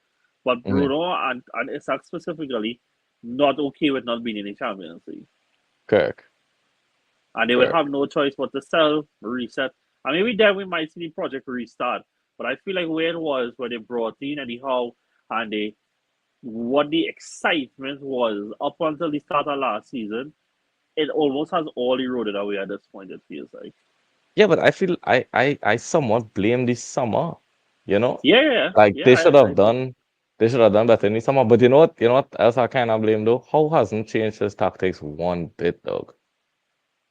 but Hmm. Bruno and Isak specifically not okay with not being in the Champions League. Correct. And they will Correct. have no choice but to sell, reset. And maybe then we might see the project restart. But I feel like where it was where they brought in anyhow and they what the excitement was up until the start of last season, it almost has all eroded away at this point, it feels like. Yeah, but I feel I somewhat blame this summer, you know? Yeah, yeah, Like yeah, I do. they should have done better in the summer. But you know what else I kind of blame though? How hasn't changed his tactics one bit, dog.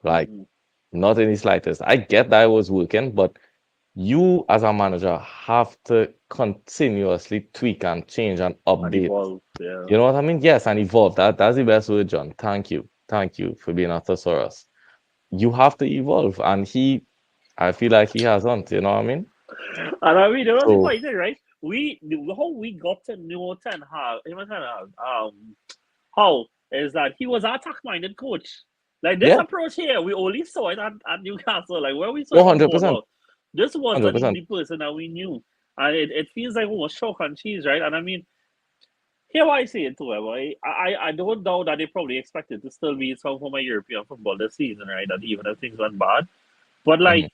Like Mm-hmm. not in the slightest. I get that it was working, but you as a manager have to continuously tweak and change and And update. evolve, yeah. You know what I mean? Yes, and evolve. That's the best word, John. Thank you. Thank you for being a thesaurus. You have to evolve, and I feel like he hasn't, you know what I mean? And I mean, there was the So funny thing, right? How we got to know Ten Hag, how is that he was an attack minded coach. Like this yeah, approach here, we only saw it at Newcastle. Like when we saw it on 100%. boardwalk, this wasn't 100%. the person that we knew. And it feels like almost chalk and cheese, right? And I mean, here why I say it too, boy. I don't doubt that they probably expected to still be some form of European football this season, right? That even if things went bad. But Mhm. like,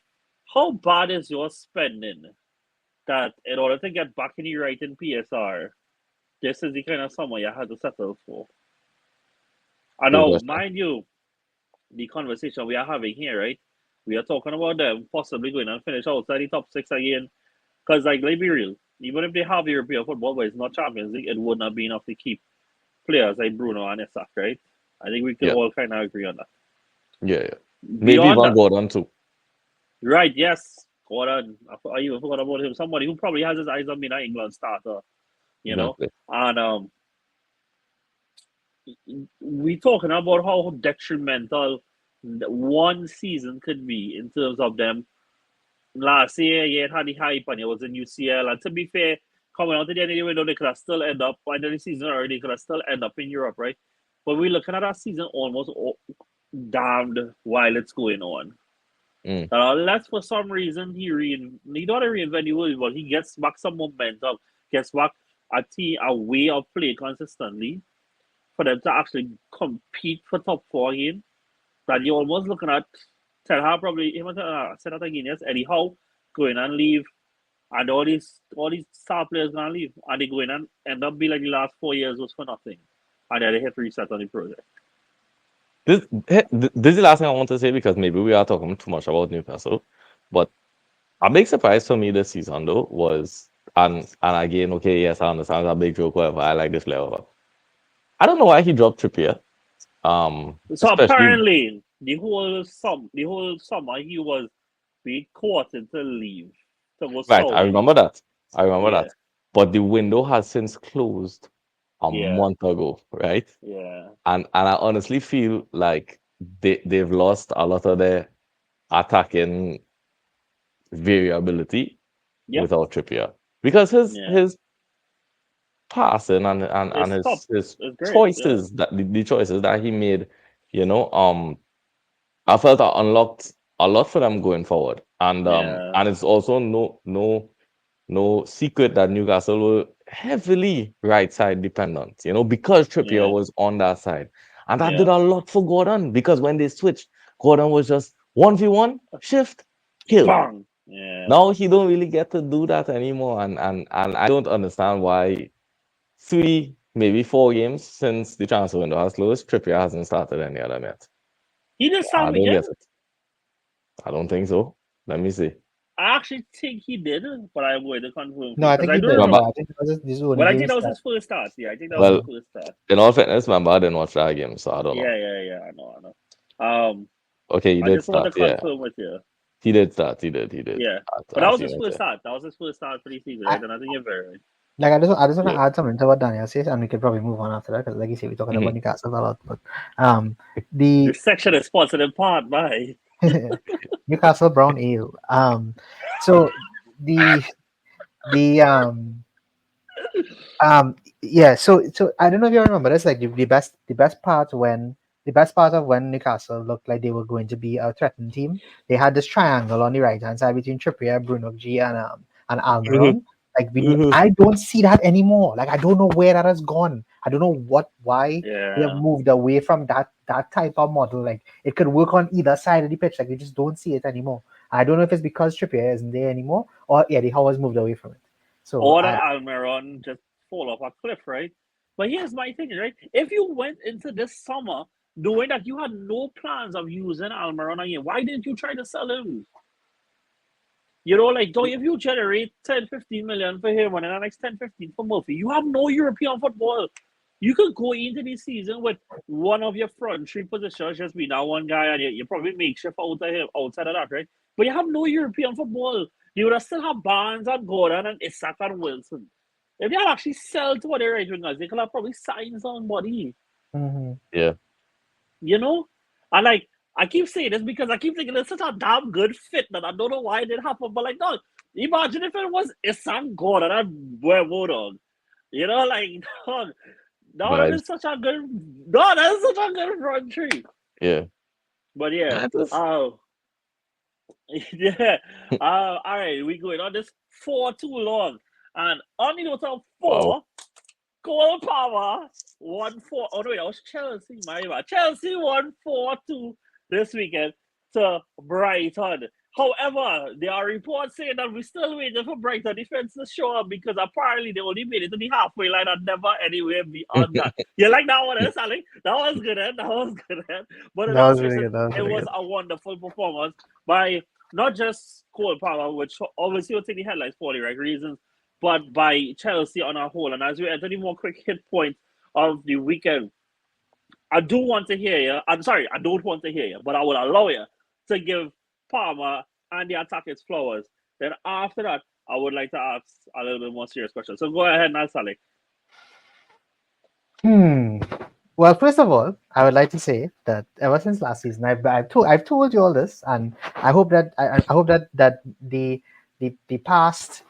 how bad is your spending that in order to get back in the right in PSR, this is the kind of summer you had to settle for? I Good know, question. mind you, the conversation we are having here, right? We are talking about them possibly going and finish outside the top six again. Because, like, let's be real, even if they have European football, but it's not Champions League, it would not be enough to keep players like Bruno and Isak, right? I think we could Yeah, all kind of agree on that. yeah, yeah. Maybe Beyond even that, Gordon too. right? Yes, Gordon. I even forgot about him. Somebody who probably has his eyes on being an England starter, you know. Exactly. And we talking about how detrimental one season could be in terms of them. Last year, yeah, it had the hype and it was in UCL. And to be fair, coming out to the end of the window, they could have still end up, by the end of the season already, they could have still end up in Europe, right? But we're looking at that season almost damned while it's going on. Mm. Unless for some reason he don't reinvent the wheel, but he gets back some momentum, gets back a way of play consistently for them to actually compete for top four again. That you're almost looking at Ten Hag probably even said that again, yes, Eddie Howe going and leave and all these star players gonna leave and they go in and end up being like the last 4 years was for nothing. And then they hit reset on the project. This is the last thing I want to say because maybe we are talking too much about Newcastle. But a big surprise for me this season though was and again, okay, yes, I understand it's a big joke, whatever. I like this player. Whatever. I don't know why he dropped Trippier. So Especially apparently the whole summer he was being courted to leave to go right, I Saudi. remember that. I remember Yeah, that. But the window has since closed a yeah, month ago, right? yeah, And I honestly feel like they've lost a lot of their attacking variability yep, without Trippier. Because his yeah. his passing and It's top. his It's great. Yeah, choices that the choices that he made, you know, I felt that unlocked a lot for them going forward. yeah, And it's also no secret that Newcastle were heavily right side dependent, because Trippier yeah, was on that side. And that did yeah. a lot for Gordon because when they switched, Gordon was just 1v1, shift, kill. Bang. Yeah. Now he don't really get to do that anymore. And I don't understand why 3, maybe 4 games since the transfer window has closed, Trippier hasn't started any of them yet. He didn't start I don't get weekend. it. I don't think so. Let me see. I actually think he did, but I'm going to confirm for No, you I because think I he do did. Remember, remember. Yeah, I think this is the only Well, I game think he that was started. his first start. Yeah, I think that was his well, first start. in all fairness, remember, I didn't watch that game, so I don't know. Yeah. I know. Okay, he I did just want to start. Yeah, confirm with you. he did start. He did. Yeah, but I that was seen his it. first Yeah. start. That was his first start for the season, I, right? And I think you're very right. like I just want Yeah. to add something to what Daniel says, and we could probably move on after that because, like you say, we're talking about Mhm. Newcastle a lot. But the This section is sponsored in part by. Newcastle Brown Ale. So the the yeah, so I don't know if you remember this, like the best part of when Newcastle looked like they were going to be a threatened team. They had this triangle on the right hand side between Trippier, Bruno G, and Mhm. Almiron. Like Mhm. I don't see that anymore. Like I don't know where that has gone. I don't know why they have Yeah. moved away from that type of model. Like it could work on either side of the pitch. Like we just don't see it anymore. I don't know if it's because Trippier isn't there anymore or Eddie Howe has moved away from it. So Or that I Almiron just fall off a cliff, right? But here's my thing, right? If you went into this summer knowing that you had no plans of using Almiron again, why didn't you try to sell him? You know, like, don't if you generate 10, 15 million for him and then the next 10, 15 for Murphy, you have no European football. You could go into the season with one of your front three positions just be now one guy, and you probably make shift out of him outside of that, right? But you have no European football. You would have still have Barnes and Gordon and Isak and Wilson. If they had actually sell to what they're right wingers, they could have probably signed somebody, mhm. Yeah. you know? And like, I keep saying this because I keep thinking it's such a damn good fit that I don't know why it didn't happen. But like, no, imagine if it was Isak Gordon and Buemo, dog. You know, like, dog, no, that is Vibes. such a good, no, that is such a good front tree. Yeah. But yeah, That was. yeah, all right, we going on this for too long, and on the note of Wow. four, Cole Palmer 1-4. Oh no, wait, that was Chelsea. My bad. Chelsea 1-4-2 this weekend to Brighton. However, there are reports saying that we're still waiting for Brighton defense to show up because apparently they only made it to the halfway line and never anywhere beyond that. You like that one, Sally? That was good, eh? That was good, eh? But in That all was really seriousness, good. That was it really was good. a wonderful performance by not just Cole Palmer, which obviously will take the headlines for the right reasons, but by Chelsea on a whole. And as we enter the more quick hit point of the weekend, I do want to hear you. I'm sorry, I don't want to hear you, but I will allow you to give Palmer and the attack its flowers. Then after that, I would like to ask a little bit more serious questions. So go ahead now, Sally. Hmm. Well, first of all, I would like to say that ever since last season, I've told you all this, and I hope that I hope that the past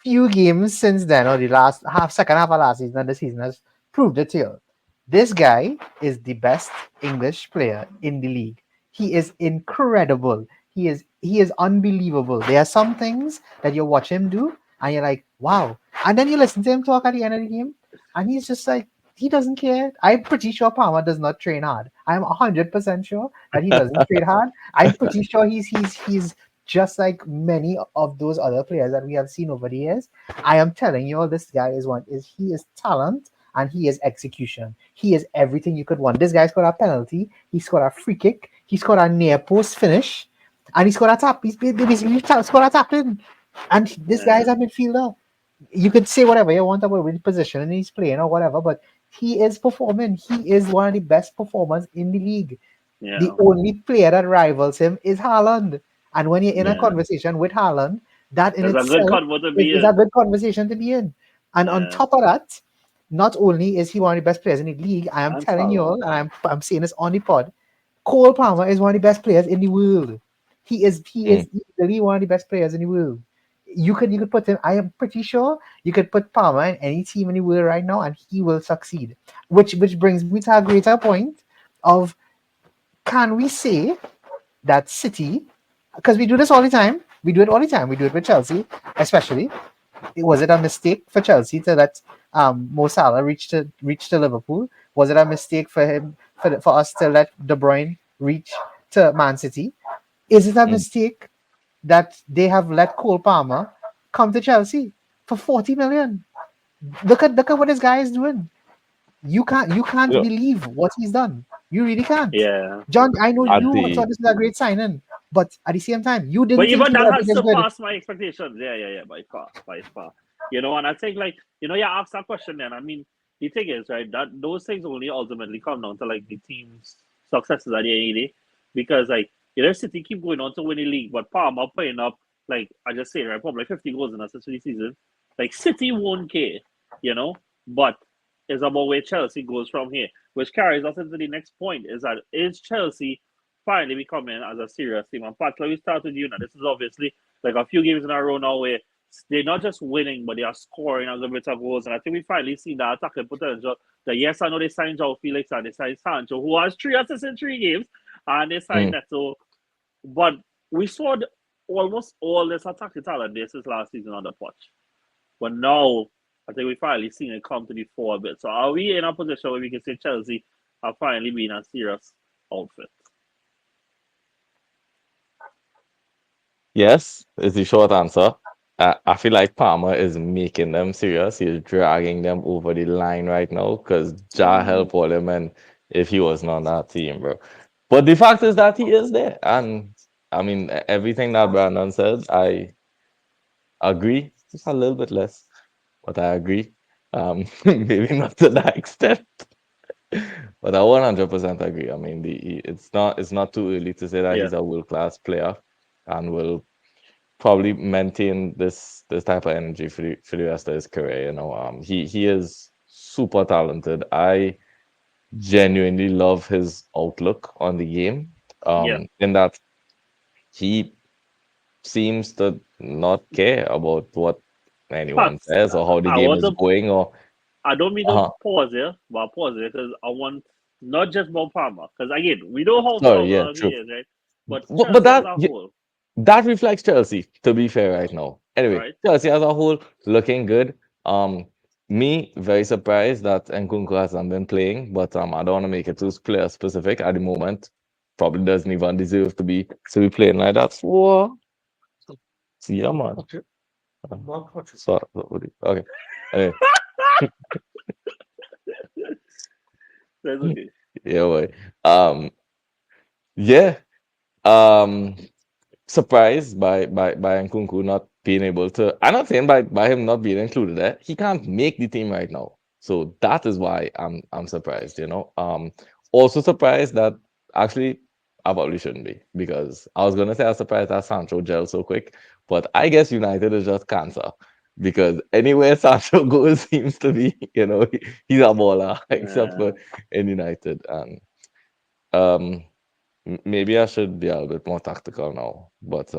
few games since then, or the last second half of last season and the season has proved it to you. This guy is the best English player in the league. He is incredible. He is unbelievable. There are some things that you watch him do, and you're like, wow. And then you listen to him talk at the end of the game, and he's just like, he doesn't care. I'm pretty sure Palmer does not train hard. I'm 100% sure that he doesn't train hard. I'm pretty sure he's just like many of those other players that we have seen over the years. I am telling you, all this guy is he is talent and he is execution. He is everything you could want. This guy scored a penalty, he scored a free kick, he scored a near post finish, and he scored a tap. He's basically scored a tap in. And this guy is Yeah, a midfielder. You could say whatever you want about which position and he's playing or whatever, but he is performing. He is one of the best performers in the league. The yeah, only player that rivals him is Haaland. And when you're in a yeah. conversation with Haaland, that in There's a good itself convo to be is a in. good conversation to be in. And on Yeah, top of that, not only is he one of the best players in the league, I am and telling you Salah. all, and I'm saying this on the pod, Cole Palmer is one of the best players in the world. He is Mm. easily one of the best players in the world. You could put him. I am pretty sure you could put Palmer in any team in the world right now, and he will succeed. Which brings me to a greater point of, can we say that City, because we do this all the time. We do it all the time. We do it with Chelsea, especially. Was it a mistake for Chelsea to let Mo Salah reach to Liverpool? Was it a mistake for him for us to let De Bruyne reach to Man City? Is it a Mm. mistake that they have let Cole Palmer come to Chelsea for 40 million? Look at what this guy is doing. You can't You know, believe what he's done. You really can't. Yeah, John, I know at you the thought this was a great signing. But at the same time, you But didn't think even he that would have has been this good. surpassed my expectations. Yeah, by far, by far. You know, and I think like you asked that question then. I mean, the thing is, right, that those things only ultimately come down to like the team's successes at the end of the day, because like City keep going on to win the league, but Palmer putting up like I just say right, probably like 50 goals in a season. Like City won't care, you know, but it's about where Chelsea goes from here, which carries us into the next point: is that is Chelsea finally becoming as a serious team. And Pat, like we start with you now. This is obviously like a few games in a row now where they're not just winning, but they are scoring a little bit of goals. And I think we finally see that attacking potential. That yes, I know they signed João Felix and they signed Sancho, who has 3 assists in 3 games, and they signed Mm. Neto. But we saw almost all this attacking talent this last season on the pitch. But now I think we finally seen it come to the fore a bit. So are we in a position where we can say Chelsea are finally being a serious outfit? Yes, is the short answer. I feel like Palmer is making them serious. He's dragging them over the line right now because Jah help all them, and if he wasn't on that team, bro. But the fact is that he is there, and I mean everything that Brandon said, I agree. Just a little bit less, but I agree. Maybe not to that extent, but I 100% agree. I mean, it's not too early to say that Yeah. he's a world-class player, and will probably maintain this type of energy for the rest of his career. You know, he is super talented. I genuinely love his outlook on the game. Yeah. In that he seems to not care about what anyone But says or how the I game want is to. going. Or I don't mean to uh pause here, but I'll pause here because I want not just about Palmer, because again we know how sorry, yeah, phenomenal he true. is, right? But But Chelsea as that a whole, that reflects Chelsea, to be fair, right now. Anyway, right? Chelsea as a whole looking good. Me very surprised that Nkunku hasn't been playing, but I don't want to make it too player specific at the moment. Probably doesn't even deserve to be playing like that. What? Yeah, man. So, okay. Anyway, That's okay. yeah, boy. Um, yeah. Um, Surprised by Nkunku not being able to. I'm not saying by him not being included there. He can't make the team right now, so that is why I'm surprised. You know. Also surprised that actually I probably shouldn't be, because I was gonna say I was surprised that Sancho gelled so quick, but I guess United is just cancer, because anywhere Sancho goes seems to be, he's a baller except for Uh, in United. And um maybe I should be a little bit more tactical now. But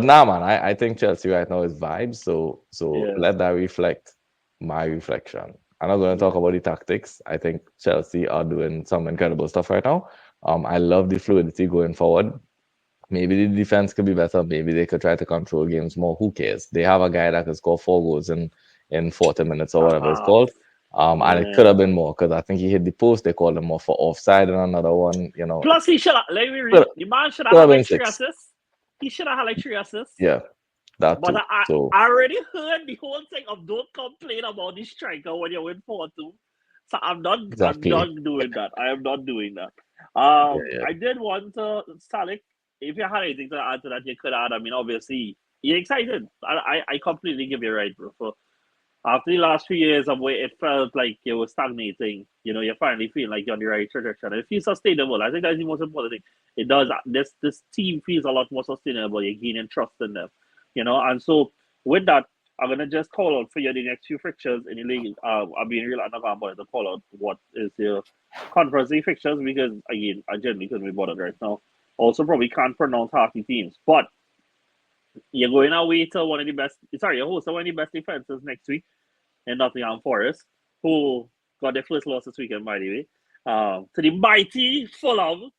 now, man, I think Chelsea right now is vibes. So yeah, let that reflect my reflection. I'm not going to yeah. talk about the tactics. I think Chelsea are doing some incredible stuff right now. I love the fluidity going forward. Maybe the defense could be better. Maybe they could try to control games more. Who cares? They have a guy that can score 4 goals in 40 minutes or whatever it's Uh, called. And it could yeah. have been more, because I think he hit the post. They called him off for offside and another one. Plus, he should have. Let me read. Could, The man should have could had have been like three six. assists. He should have had like 3 assists. Yeah, that But too. So I already heard the whole thing of don't complain about the striker when you win 4-2. So I'm exactly. not doing that. I am not doing that. Yeah, yeah. I did want to Salik, if you had anything to add to that, you could add. I mean, obviously, you're excited. I completely give you right, bro. So after the last few years of where it felt like you were stagnating, you're finally feeling like you're on the right trajectory. And it feels sustainable. I think that's the most important thing. It does. This team feels a lot more sustainable. You're gaining trust in them, And so with that, I'm gonna just call out for you the next few fixtures in the league. I'm being real. I'm not gonna bother to call out what is your conference league fixtures, because again, I generally couldn't be bothered right now. Also, probably can't pronounce half the teams, but you're going away to one of the best. Sorry, you're hosting one of the best defenses next week in Nottingham Forest, who got their first loss this weekend, by the way, to the mighty Fulham,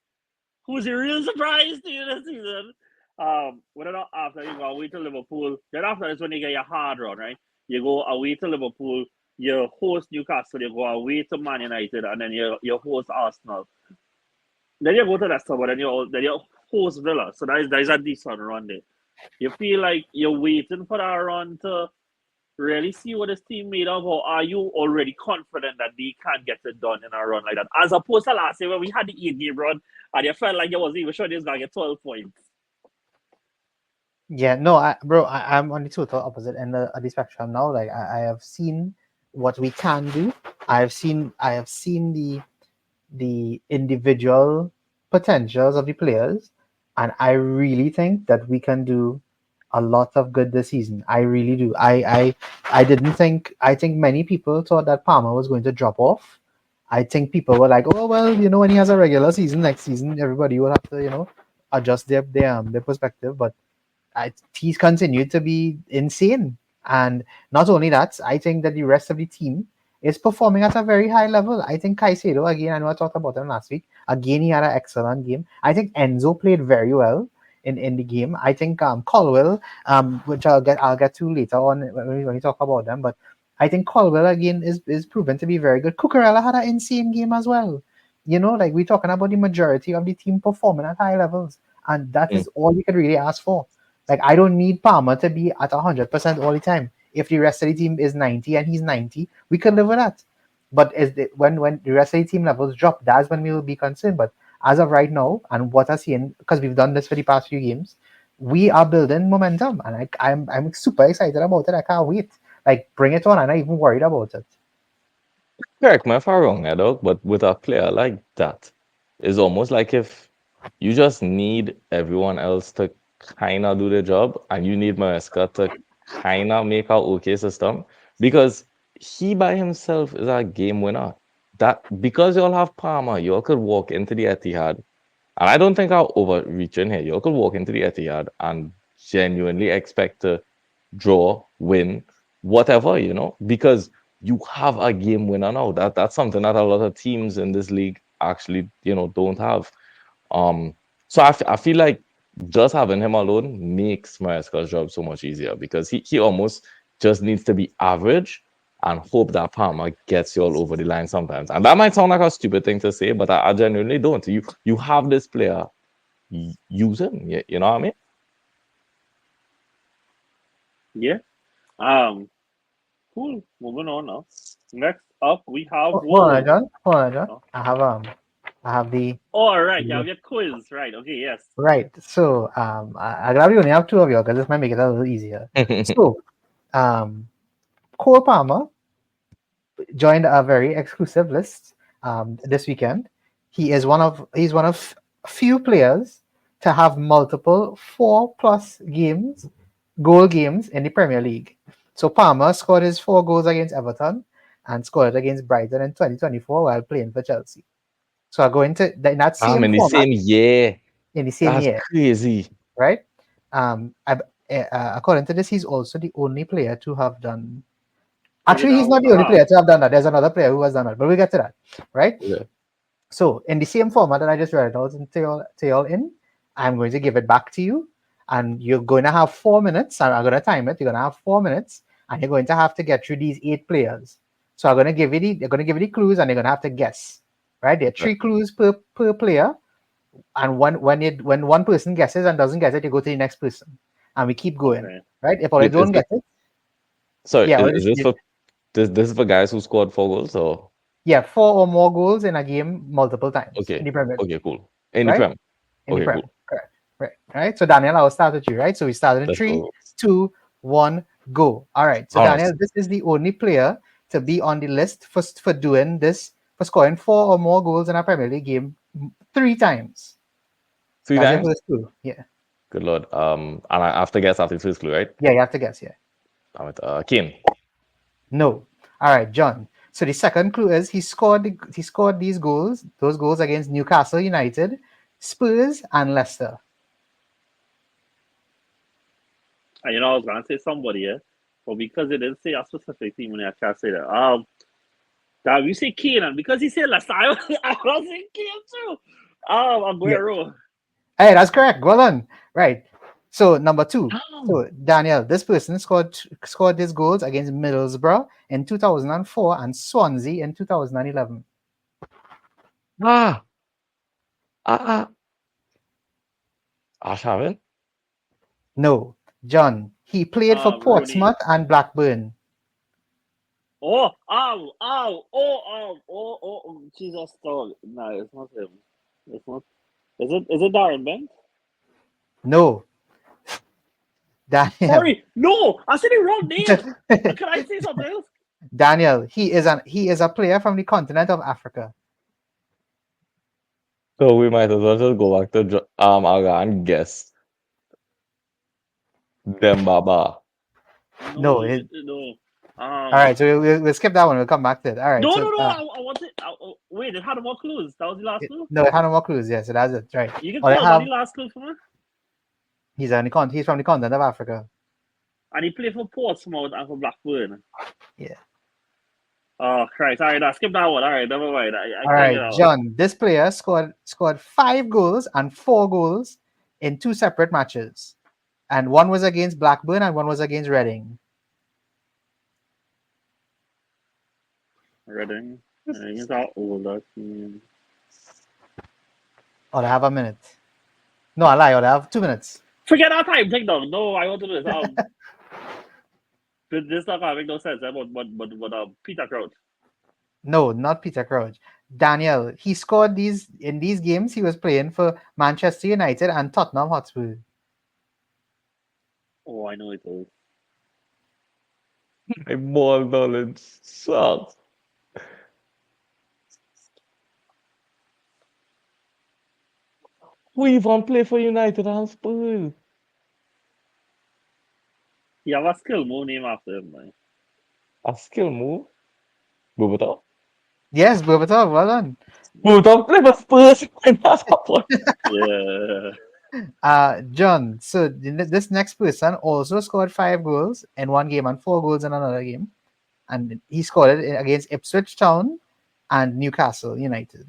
who's a real surprise to you this season. When not after you go away to Liverpool, then after is when you get your hard run, right? You go away to Liverpool, you host Newcastle, you go away to Man United, and then you host Arsenal. Then you go to Leicester, but then you host Villa. So that is a decent run there. You feel like you're waiting for that run to really see what this team made of, or are you already confident that they can't get it done in a run like that? As opposed to last year when we had the 8 game run and you felt like you wasn't even sure they was gonna get 12 points. Yeah, no, I'm on the total opposite end of the spectrum now. Like I have seen what we can do. I have seen the individual potentials of the players, and I really think that we can do a lot of good this season. I really do. I didn't think. I think many people thought that Palmer was going to drop off. I think people were like, "Oh well, when he has a regular season next season, everybody will have to adjust their perspective." But he's continued to be insane. And not only that, I think that the rest of the team is performing at a very high level. I think Caicedo, again, I know I talked about him last week. Again, he had an excellent game. I think Enzo played very well in the game. I think Colwell, which I'll get to later on when we talk about them, but I think Colwell again is proven to be very good. Cucurella had an insane game as well. Like we're talking about the majority of the team performing at high levels, and that Mm. is all you could really ask for. Like I don't need Palmer to be at 100% all the time. If the rest of the team is 90 and he's 90, we can live with that. But when the rest of the team levels drop, that's when we will be concerned. But as of right now, and what I'm seeing, because we've done this for the past few games, we are building momentum, and I'm super excited about it. I can't wait. Like bring it on. I'm not even worried about it. Correct me if I'm wrong, dog, but with a player like that, it's almost like if you just need everyone else to kind of do the job and you need Maresca to kind of make our okay system because he by himself is a game winner. That because you all have Palmer, you all could walk into the Etihad, and I don't think I'll overreach in here. You all could walk into the Etihad and genuinely expect to draw, win, whatever, because you have a game winner now. That's something that a lot of teams in this league actually, don't have. So I feel like just having him alone makes Maresca's job so much easier because he almost just needs to be average and hope that Palmer gets you all over the line sometimes. And that might sound like a stupid thing to say, but I genuinely don't. You have this player, use him. You know what I mean? Yeah. Cool. Moving on now. Next up, we have Hold on, whoa. John. Hold on, John. Oh, I have the all right. You have your quiz, right? Okay. Yes. right. So I glad we only have two of you because this might make it a little easier. So um, Cole Palmer joined a very exclusive list this weekend. He's one of few players to have multiple 4+ goal games in the Premier League. So Palmer scored his 4 goals against Everton and scored against Brighton in 2024 while playing for Chelsea. So I go into in that same In the format same year. in the same That's year, crazy. right? According to this, he's also the only player to have done. Put it Actually, he's out. not the only player to have done that. There's another player who has done that, but we'll get to that, right? Yeah. So, in the same format that I just read it out to y'all in, I'm going to give it back to you, and you're going to have 4 minutes. I'm going to time it. You're going to have 4 minutes, and you're going to have to get through these 8 players. So, they're going to give you the clues, and you're going to have to guess, right? There are Right. 3 clues per player, and when one person guesses and doesn't get it, you go to the next person, and we keep going, Okay. right? If I Wait, don't get it, sorry, yeah, is this for this is for guys who scored 4 goals or yeah, 4 or more goals in a game multiple times in okay. the Premier League, Okay, cool. In the right? Prem. In the Okay, Prem, cool. correct, right? Right. So Daniel, I'll start with you, right? So we started in Let's three, go. 2, 1, go. All right. So Honest. Daniel, this is the only player to be on the list for doing this for scoring 4 or more goals in a Premier League game 3 times. Three That's your times? first clue. Yeah. Good lord. And I have to guess after the first clue, right? Yeah, you have to guess. Yeah. Damn it. Kane. No. All right, John. So the second clue is he scored those goals against Newcastle United, Spurs, and Leicester. And I was gonna say somebody, yeah, but because it didn't say a specific team, I can't say that. That you say Kane, and because he said last time, I was saying Kane too. Yeah. Aguero. Hey, that's correct. Well done. Right. So number 2. Oh. So Daniel, this person scored his goals against Middlesbrough in 2004 and Swansea in 2011. Ah. Ah. Ash haven't? No, John. He played for Rooney. Portsmouth and Blackburn. Jesus, dog. No, it's not him. It's not. Is it Darren Bent? No, Daniel. Sorry, no, I said the wrong name. Can I say something else? Daniel. He is a player from the continent of Africa. So we might as well just go back to Aga and guess Dembaba. No, No. all right. So we'll skip that one. We'll come back to it. All right. No, So no, no. I want it. Wait, it had more clues. That was the last clue. no, it had no more clues. Yeah, so that's it. Right. You can Or they call that the have. last clue for me. He's from the continent of Africa. And he played for Portsmouth and for Blackburn. Yeah. Oh, Christ. All right, now skip that one. All right, never mind. I All can't get right, out. John. This player scored 5 goals and 4 goals in 2 separate matches, and one was against Blackburn and one was against Reading. Reading. Reading is our older team. Or I have a minute. No, I lie. Or I have 2 minutes. Forget our time. Take down. No, I want to do this. This not gonna make no sense. But Peter Crouch. No, not Peter Crouch. Daniel. He scored these games. He was playing for Manchester United and Tottenham Hotspur. Oh, I know it is. My ball knowledge sucks. Who even play for United and Spurs? He have a skill more name after him, man. A skill move. Berbatov. Yes, Berbatov. Well done. Berbatov play for Spurs. And that's happened. Yeah. John. So this next person also scored 5 goals in one game and 4 goals in another game, and he scored it against Ipswich Town and Newcastle United.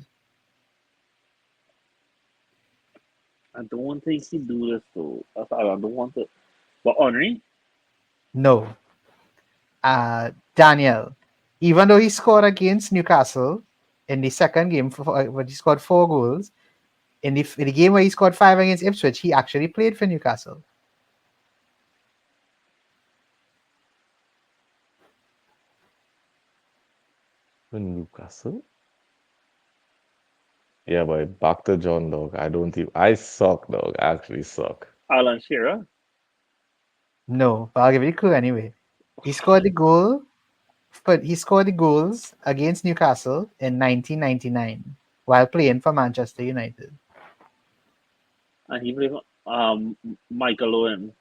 I don't think he do this though. I don't want it. But Henry? No. Daniel. Even though he scored against Newcastle in the second game, but he scored 4 goals. In the game where he scored 5 against Ipswich, he actually played for Newcastle. For Newcastle? Yeah, but back to John, dog. I suck, dog. I actually suck. Alan Shearer? No, but I'll give you a clue anyway. He scored the goal, but he scored the goals against Newcastle in 1999 while playing for Manchester United. And he played for Michael Owen.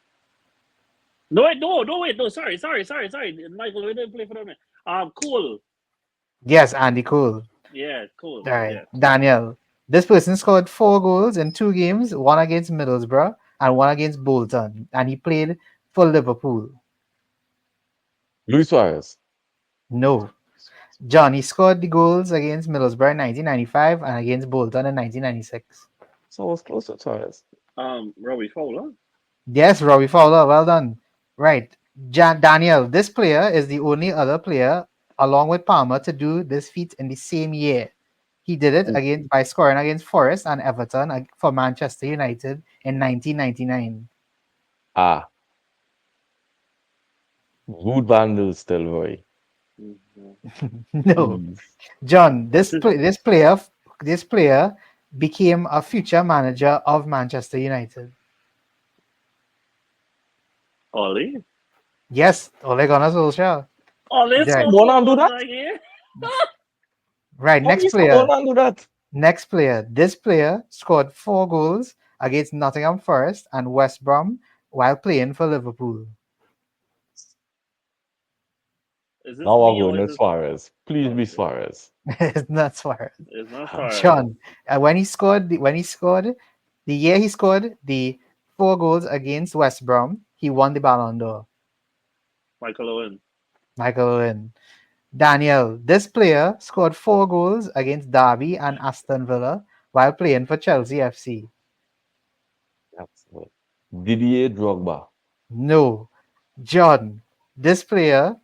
No wait, no, sorry. Michael Owen didn't play for them. Cole. Yes, Andy Cole. Yeah, Cole. All right, Yeah. Daniel. This person scored 4 goals in 2 games, one against Middlesbrough and one against Bolton, and he played for Liverpool. Luis Suarez. No. John, he scored the goals against Middlesbrough in 1995 and against Bolton in 1996. So I was close to Suarez. Robbie Fowler. Yes, Robbie Fowler. Well done. Right. Daniel, this player is the only other player, along with Palmer, to do this feat in the same year. He did it again by scoring against Forest and Everton for Manchester United in 1999. Ah, Ruud van Nistelrooy. No, Please. John. This player became a future manager of Manchester United. Ollie. Yes, Ole Gunnar Solskjaer. Ollie Right. scored Go on and do 4 goals that. again. Right. How Next you go player. on and do that? Next player. This player scored 4 goals against Nottingham Forest and West Brom while playing for Liverpool. Is this Now I'm me or going is with this Suarez. Please be okay? Suarez. It's not Suarez. It's not Suarez. John, when he scored, the year he scored the 4 goals against West Brom, he won the Ballon d'Or. Michael Owen. Michael Owen. Daniel, this player scored 4 goals against Derby and Aston Villa while playing for Chelsea FC. That's it. Didier Drogba. No, John, this player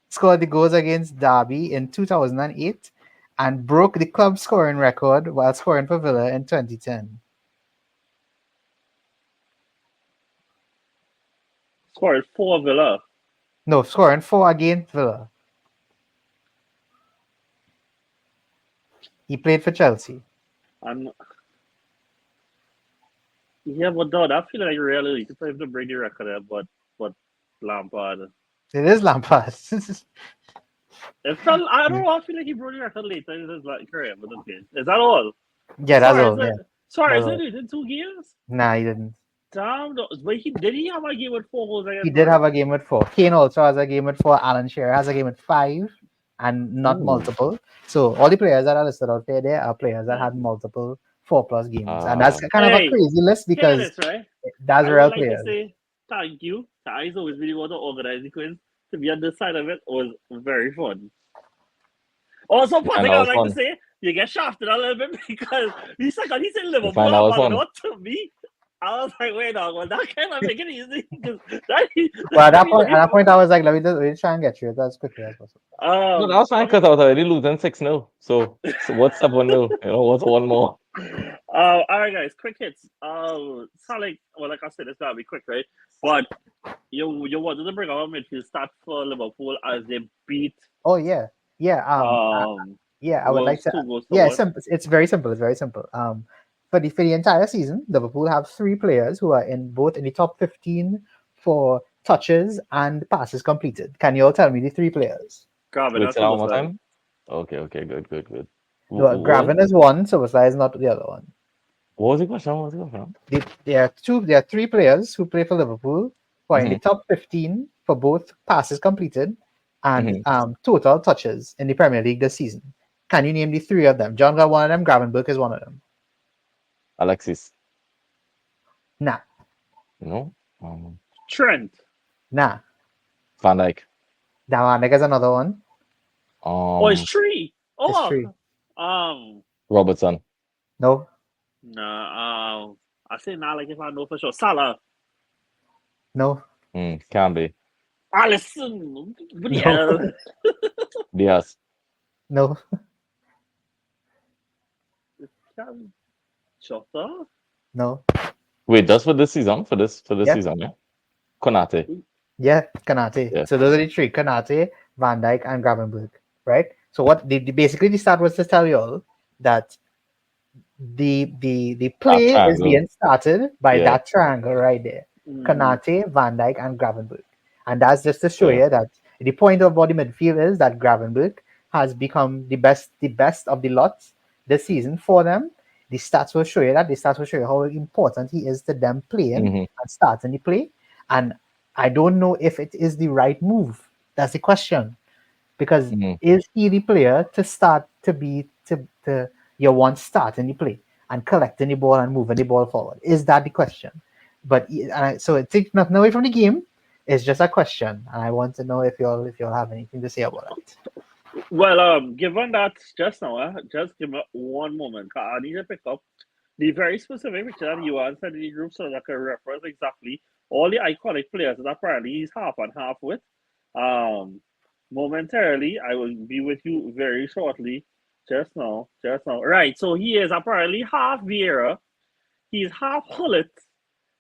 scored the goals against Derby in 2008 and broke the club scoring record while scoring for Villa in 2010. Scored 4 Villa. No, scoring 4 against Villa. He played for Chelsea. And yeah, but no, I feel like really to play to bring the record there, but Lampard. It is Lampard. It felt I don't know. I feel like he broke the record later in his like career, but okay. Is that all? Yeah, that's all. Yeah, Sorry, that's is it all. in 2 games? Nah, he didn't. Damn, no, but he have a game with 4 goals He against did Spurs? have a game with four. Kane also has a game with four. Alan Shearer has a game with five, and not Ooh. multiple. So all the players that are listed out there are players that Yeah. had multiple 4+ games, and that's Uh, kind of a Hey, crazy list hear because this, right? that's I would real like to players. say thank you. I always really want to organize the quiz. To be on this side of it was very fun. Also, you one find thing I would out like to fun. say, you get shafted a little bit because he said You Liverpool find are out bad, fun. not to me. I was like, wait, no, well, that kind of make it easy because that, Well, that be at like, that point, I was like, let me try and get you it as quickly as possible. No, that was fine because okay. I was already losing 6-0. So what's 7-0? What's one more? All right, guys, quick hits. It's not like, well, like I said, it's gotta be quick, right? But you wanted to bring our midfield stat for Liverpool as they beat Oh yeah, yeah. um Yeah, I would like was to. 2 goals to Yeah, one. simple. It's very simple. It's very simple. For the entire season, Liverpool have three players who are in both in the top 15 for touches and passes completed. Can you all tell me the three players? Gavin Wait, and say that one more Soboslai. time. Okay, good. No, What? Graven is one, so Soboslai is not the other one. What was the question? What was the question? There are two. There are three players who play for Liverpool who are in the Mm-hmm. top 15 for both passes completed and Mm-hmm. total touches in the Premier League this season. Can you name the three of them? John got one of them. Gravenberg is one of them. Alexis. Nah, No. Um, Trent. nah. Van Dijk. Dawanek is another one. Oh, it's Um, three. It's Oh, three. Robertson. No, nah. I say nah, like if I know for sure. Salah. no, Can be. Allison. no, Yeah. Diaz. no, Shota. no. Wait, just for this season? For this Yeah, season, yeah. Konate. yeah, Kanate. Yeah. So those are the three: Kanate, Van Dyke, and Gravenberg. Right. So what basically the start was to tell you all that the That play is triangle. being started by Yeah. that triangle right there: Mm, Kanate, Van Dyke, and Gravenberg. And that's just to show Yeah. you that the point of body midfield is that Gravenberg has become the best of the lot this season for them. The stats will show you that. The stats will show you how important he is to them playing Mm-hmm. and starting the play. And I don't know if it is the right move. That's the question. Because Mm-hmm. is he the player to start to be to your one starting the play and collecting the ball and moving the ball forward? Is that the question? But so it takes nothing away from the game. It's just a question, and I want to know if you'll have anything to say about it. well, given that just now, just give me one moment. 'Cause I need to pick up the very specific picture that you answered in the group so that I can reference exactly all the iconic players that apparently he's half and half with. Um, momentarily, I will be with you very shortly. Just now. Right, so he is apparently half Vieira, he's half Hullet,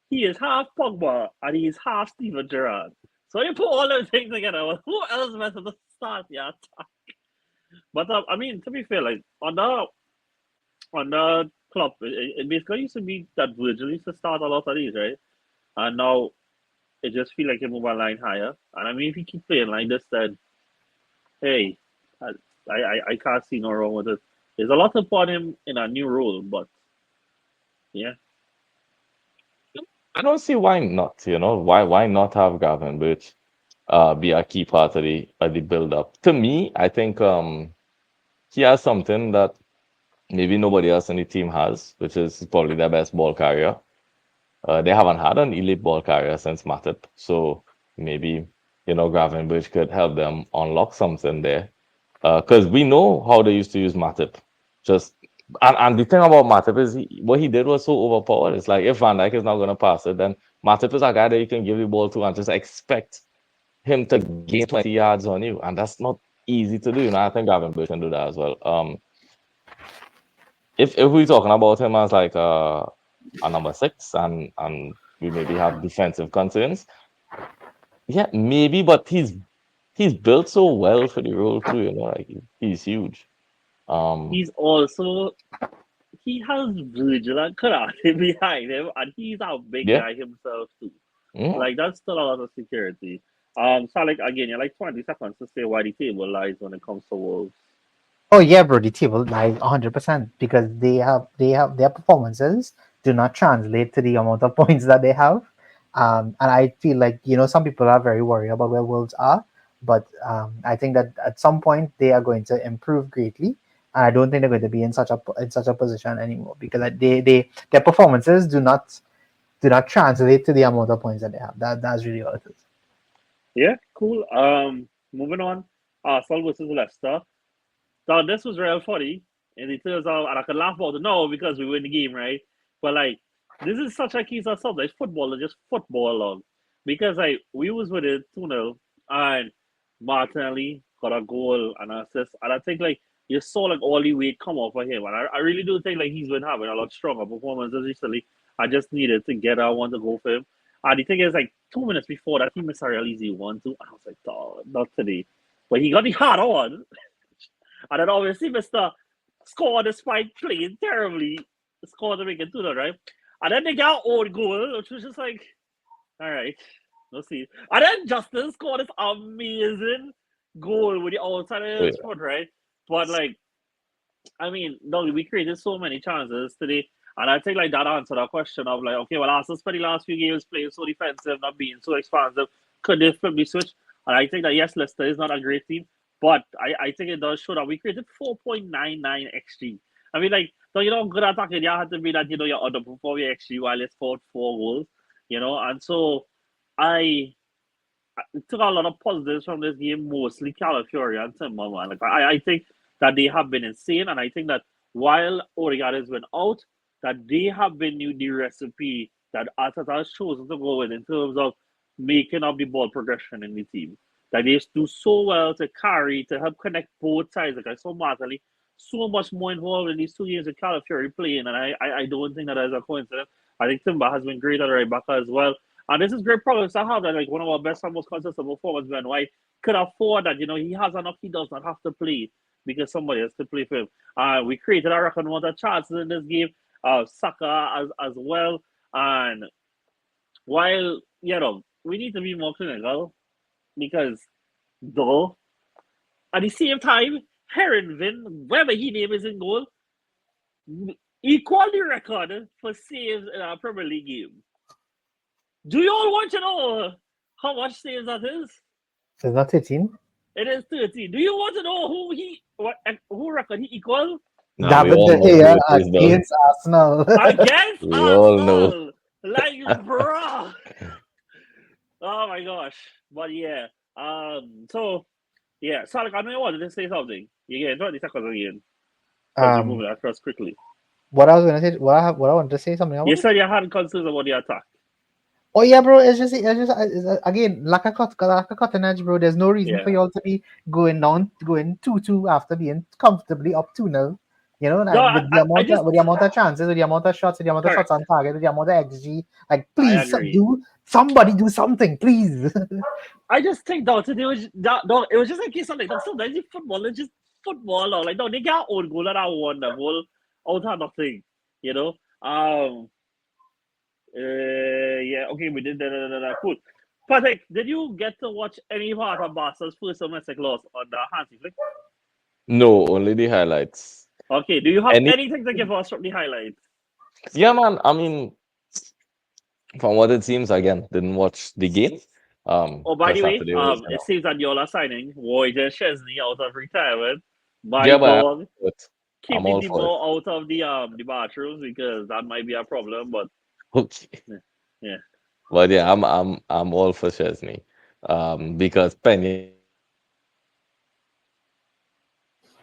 he is half Pogba, and he's half Steven Gerrard. So you put all those things together, well, who else better to start? Yeah, but I mean, to be fair, like on the club, it basically used to be that Virgil used to start a lot of these, right? And now it just feel like he move a line higher. And I mean, if he keep playing like this, then hey, I I can't see no wrong with it. There's a lot upon him in a new role, but yeah, I don't see why not. Why not have Gravenberch be a key part of the build up? To me, I think he has something that maybe nobody else in the team has, which is probably their best ball carrier. They haven't had an elite ball carrier since Matip, so maybe Gravenberch could help them unlock something there. Because we know how they used to use Matip. Just and the thing about Matip is what he did was so overpowered. It's like if Van Dijk is not going to pass it, then Matip is a guy that you can give the ball to and just expect him to gain 20 yards on you, and that's not easy to do. I think Gravenberch can do that as well. If we're talking about him as like a number six and we maybe have defensive concerns, yeah, maybe, but he's built so well for the role too. Like he's huge. He's also he has Virgil and karate behind him, and he's a big Yeah. guy himself too. Mm. Like that's still a lot of security. So like again, you're like 20 seconds to say why the table lies when it comes to Wolves. Oh yeah, bro, the table lies 100% because they have their performances do not translate to the amount of points that they have. And I feel like some people are very worried about where Wolves are, but I think that at some point they are going to improve greatly. And I don't think they're going to be in such a position anymore because their performances do not translate to the amount of points that they have. That's really all it is. Yeah, cool. Moving on. Arsenal versus Leicester. Now this was real funny, and it turns out, and I can laugh about it now because we win the game, right? But like, this is such a case of something. Like, football is just football along, because like we was with it 2-0, and Martinelli got a goal and an assist, and I think like you saw like all the weight come off of him, and I really do think like he's been having a lot stronger performances recently. I just needed to get I want to go for him. And the thing is, like 2 minutes before that, he missed a real easy 1-2, and I was like, "Dawg, not today." But he got the hard on. And then obviously Mr. scored despite playing terribly. Scored to make it 2-0, right? And then they got own goal, which was just like, all right, let's see. And then Justin scored this amazing goal with the outside of Oh, his foot, right? But like, I mean, no, we created so many chances today. And I think like that answered our question of like, okay, well, Arsenal spent the last few games playing so defensive, not being so expansive. Could they flip the switch? And I think that yes, Leicester is not a great team, but I think it does show that we created 4.99 XG. I mean, like, so good attacking, you had to be that you underperform your XG while you scored 4 goals, and so I took a lot of positives from this game, mostly Calafiori and Timber, man. Like I think that they have been insane, and I think that while Odegaard has been out, that they have been the recipe that Arteta has chosen to go with in terms of making up the ball progression in the team. That they do so well to carry, to help connect both sides. Like I saw Martinelli so much more involved in these 2 games with Calafiori playing, and I don't think that is a coincidence. I think Timber has been great at right back as well. And this is great progress to have that like one of our best and most consistent performers, Ben White, could afford that. He has enough, he does not have to play because somebody has to play for him. We created a record amount of chances in this game, Saka as well. And while, we need to be more clinical because, though, at the same time, Heronvin, whatever he name is in goal, equal the record for saves in a Premier League game. Do you all want to know how much saves that is? So it's not 13. It is 13. Do you want to know who record he equal? now we David all De know who Gea it is, though. against Arsenal. Against We all know. Arsenal. Like, bruh. Oh my gosh. But yeah. So yeah. Sonic, I know you wanted to say something. You get 20 seconds again. Because we're um, moving across quickly. what I was gonna say, what I wanted to say something You about. said you had concerns about the attack. Oh yeah, bro. It's just again lack of edge, bro. There's no reason for Yeah. y'all to be going 2-2 after being comfortably up 2-0. No, Like with the I amount of just with the amount of chances, with the amount of shots, with the amount of shots correct. on target, with the amount of XG. Like, I please agree. do somebody do something, please. I just think that it was that no, it was just like something. Like, sometimes in football it's just football. Or, like no, they got own goal and I won the goal out of nothing. You know. Yeah. Okay, we did that. Cool. Patrick, did you get to watch any part of Barca's first domestic loss on the Hansi Flick? No, only the highlights. Okay. Do you have Any? anything to give us from the highlights? Yeah, man. I mean, from what it seems, again, didn't watch the game. Oh, by Because the way, Saturday was, it seems that y'all are signing Wojciech Szczesny out of retirement. My yeah, but dog. I'm Keeping all the for it. ball out of the bathrooms because that might be a problem. But Okay. yeah, But yeah, I'm all for Chesney. Because Pena is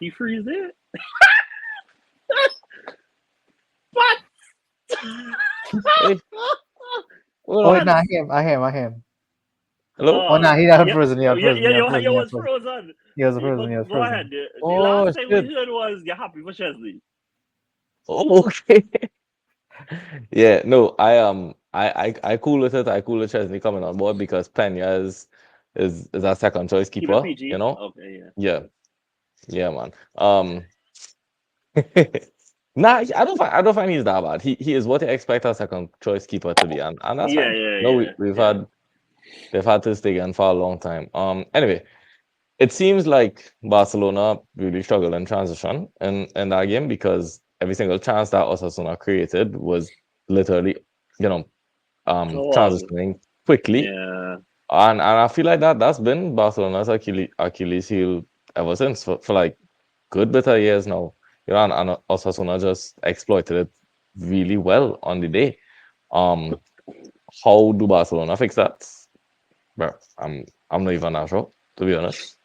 he frees it. What? hey, hold Oh wait, on. no, I hear him. Hello? Oh Oh, no, he had yeah, frozen. He had yeah, frozen. yeah. He had You frozen. He had was frozen. frozen. He was But frozen. He was go ahead. frozen. The Oh last thing we shit. heard was you're happy for Chesley. Oh, okay. Yeah, no, I cool with it. I cool with Chesney coming on board because Pena is our second choice Keep it keeper, PG. Okay, yeah. Yeah, yeah, man. Nah, I don't find he's that bad. He is what you expect a second choice keeper to be, and that's Yeah, fine. No, we've yeah. had they've had this again for a long time. Anyway, it seems like Barcelona really struggled in transition in that game because every single chance that Osasuna created was literally, you know, Go on. transitioning quickly. Yeah. And I feel like that's been Barcelona's Achilles heel ever since for like good bit of years now. You know, and Osasuna just exploited it really well on the day. Um, how do Barcelona fix that? Bro, I'm not even that sure, to be honest.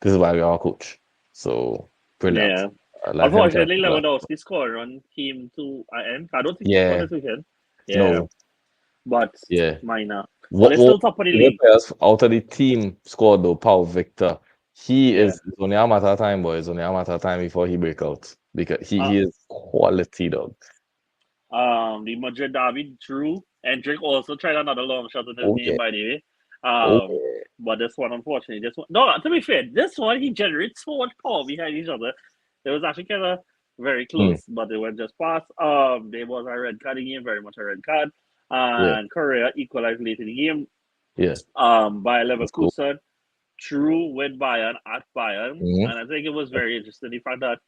This is why we are a coach. So brilliant. Yeah. Let him try to Unfortunately, figure that out. Lewandowski's score run came to an end. I don't think he scored Yeah, this weekend. Yeah, no, but yeah. minor. But they're What still top of the the league. players out of the team squad though, Paul Victor, he Yeah. is it's only a matter of time, boy. It's only a matter of time before he break out. Because Uh, he is quality dog. the Madrid derby drew, and Drake also tried another long shot in this Oh game, yeah. by the way. Oh But this one, unfortunately, this one. No, to be fair, this one he generates so much power behind each other. It was actually kind of very yeah. close, but they went just past. There was a red card in the game, very much a red card, Yeah. and Korea equalized late in the game. Yeah. By That's cool. Leverkusen, true with Bayern at Bayern, Mhm. and I think it was very interesting the fact that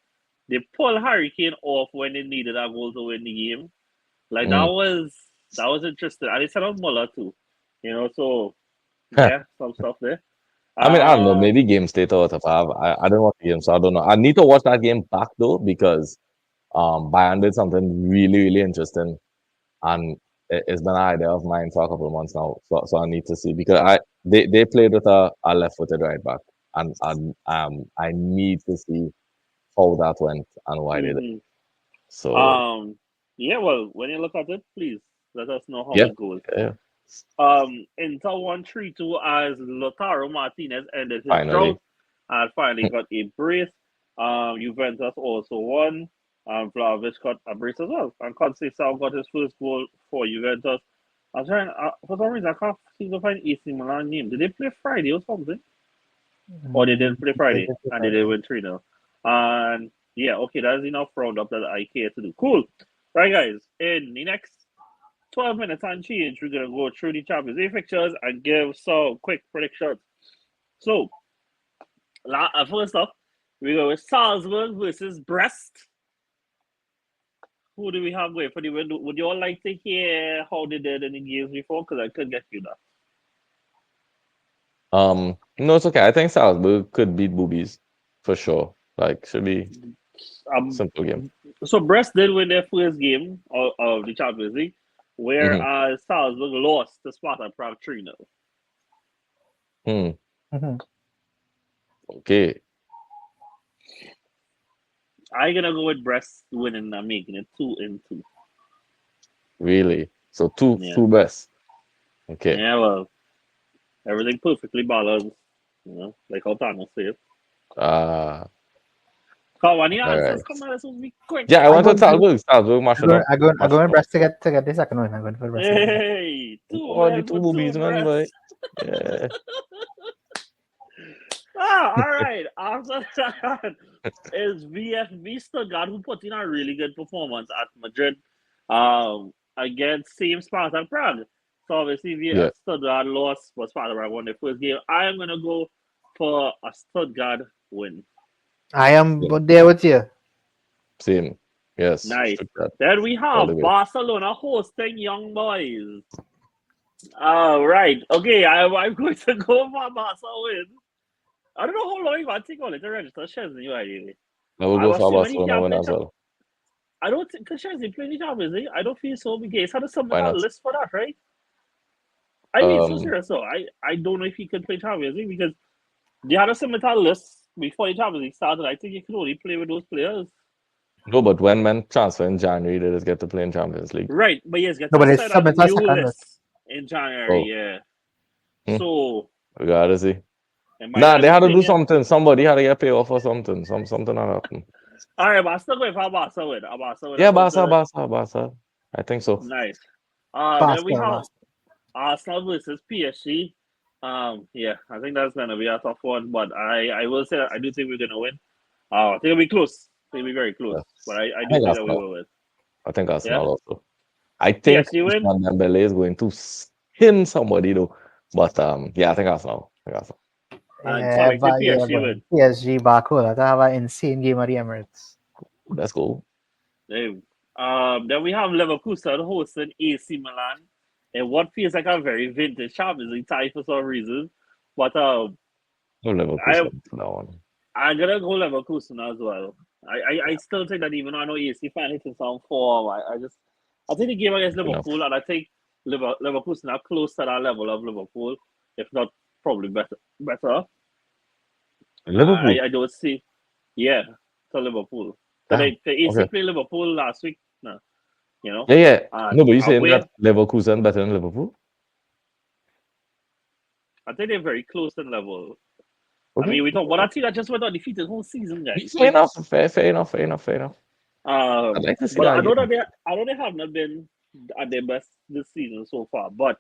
they pulled Harry Kane off when they needed a goal to win the game. Like Mm. that was interesting, and they said on Muller too, So Huh. yeah, some stuff there. I mean, I don't know. Um, Maybe game state out if I don't watch the game, so I don't know. I need to watch that game back though because Bayern did something really, really interesting, and it's been an idea of mine for a couple of months now. So I need to see because they played with a left-footed right back, and I need to see how that went and why they did. mhm. So um, yeah. Well, when you look at it, please let us know how yeah, it goes. yeah, Inter won 3-2 as Lautaro Martinez ended his drought finally, and finally got a brace. Juventus also won. Vlahovic got a brace as well. And Conceição got his first goal for Juventus. I'm trying, for some reason, I can't seem to find AC Milan name. Did they play Friday or something? Or they didn't play They Friday did it and they did Friday. win 3-0. And yeah, okay, that's enough roundup that I care to do. Cool. Right, guys, in the next 12 minutes and change, we're going to go through the Champions League fixtures and give some quick predictions. So, first off, we go with Salzburg versus Brest. Who do we have going for the win? Would you all like to hear how they did in the games before? Because I could get you that. no, it's okay. I think Salzburg could beat Boobies for sure. Like, should be Um, simple game. so Brest did win their first game of the Champions League, Hmm. whereas Salzburg lost to Sparta Prague 3-0. Hmm. Mhm. Okay. I'm going to go with Brest winning and making it 2-2. Really? So Yeah. two best. Okay. Yeah, well, everything perfectly balanced, like how Thanos said. Uh Come on, the all answers, right. come on, this will be quick. Yeah, I I'm went to going to Salzburg. Salzburg mash it up. I'm Mash it going up. Brest to get the second one. I'm going for Brest to get the second one. Hey, two Oh, the men two for two boobies, man, boy. breasts. Yeah. All right. After that is VFB Stuttgart, who put in a really good performance at Madrid against same Sparta Prague. So obviously, Yeah. Stuttgart lost, but Sparta Prague won the first game. I am going to go for a Stuttgart win. I am Same. there with you. Same. Yes. Nice. Stuttgart. Then we All the have way. Barcelona hosting Young Boys. All right. Okay, I'm going to go for Barca win. I don't know how long it might take on it to register Chesney, really. I will I go was for assuming he Barcelona can't win play. as well. I don't think because Chesney playing the Champions League. I don't feel so because he's had to submit Why a not? list for that, right? I mean, so Um, serious. So I don't know if he could play Champions League because they had to submit a list before the Champions League started. I think you could only play with those players. no, but when men transfer in January, they just get to play in Champions League. Right, but yes, get No, to but they set a submit a new second list. list in January, Oh, yeah. hmm. So, We gotta see. in my Nah, they had to do opinion, something. Somebody had to get paid off or something. Something had happened. all right, but I'm still going for Barca win. A Barca win Yeah, across Barca, the Barca, Barca. I think so. nice. Then we Faster, have faster. Arsenal versus PSG. Yeah, I think that's gonna be a tough one, but I will say that I do think we're gonna win. I think it'll be close. They'll be very close, Yeah. but I I do think think that we Arsenal. will win. I think Yeah. Arsenal also. I think PSG win. Ousmane Dembele is going to skin somebody though. But yeah, I think Arsenal. And Yeah, Solid say but yeah, PSG but win. PSG Barcola to have an insane game at the Emirates. Let's go. Then we have Leverkusen hosting AC Milan, and what feels like a very vintage Champions League tie for some reason. But No I Leverkusen for that one. I'm gonna go Leverkusen as well. I still think that even though I know AC fan hitting some form, I think the game against Enough. Liverpool, and I think Leverkusen are close to that level of Liverpool, if not probably better. Liverpool. I don't see, yeah, to Liverpool. So Damn. the AC Okay. played Liverpool last week, no, you know, Yeah. and No, but you saying away, that Leverkusen better than Liverpool? I think they're very close in level. I Okay. mean, we talk about a team that just went undefeated whole season, guys. Fair enough. Fair enough. I'd like to see But that I know again. that I know they have not been at their best this season so far. But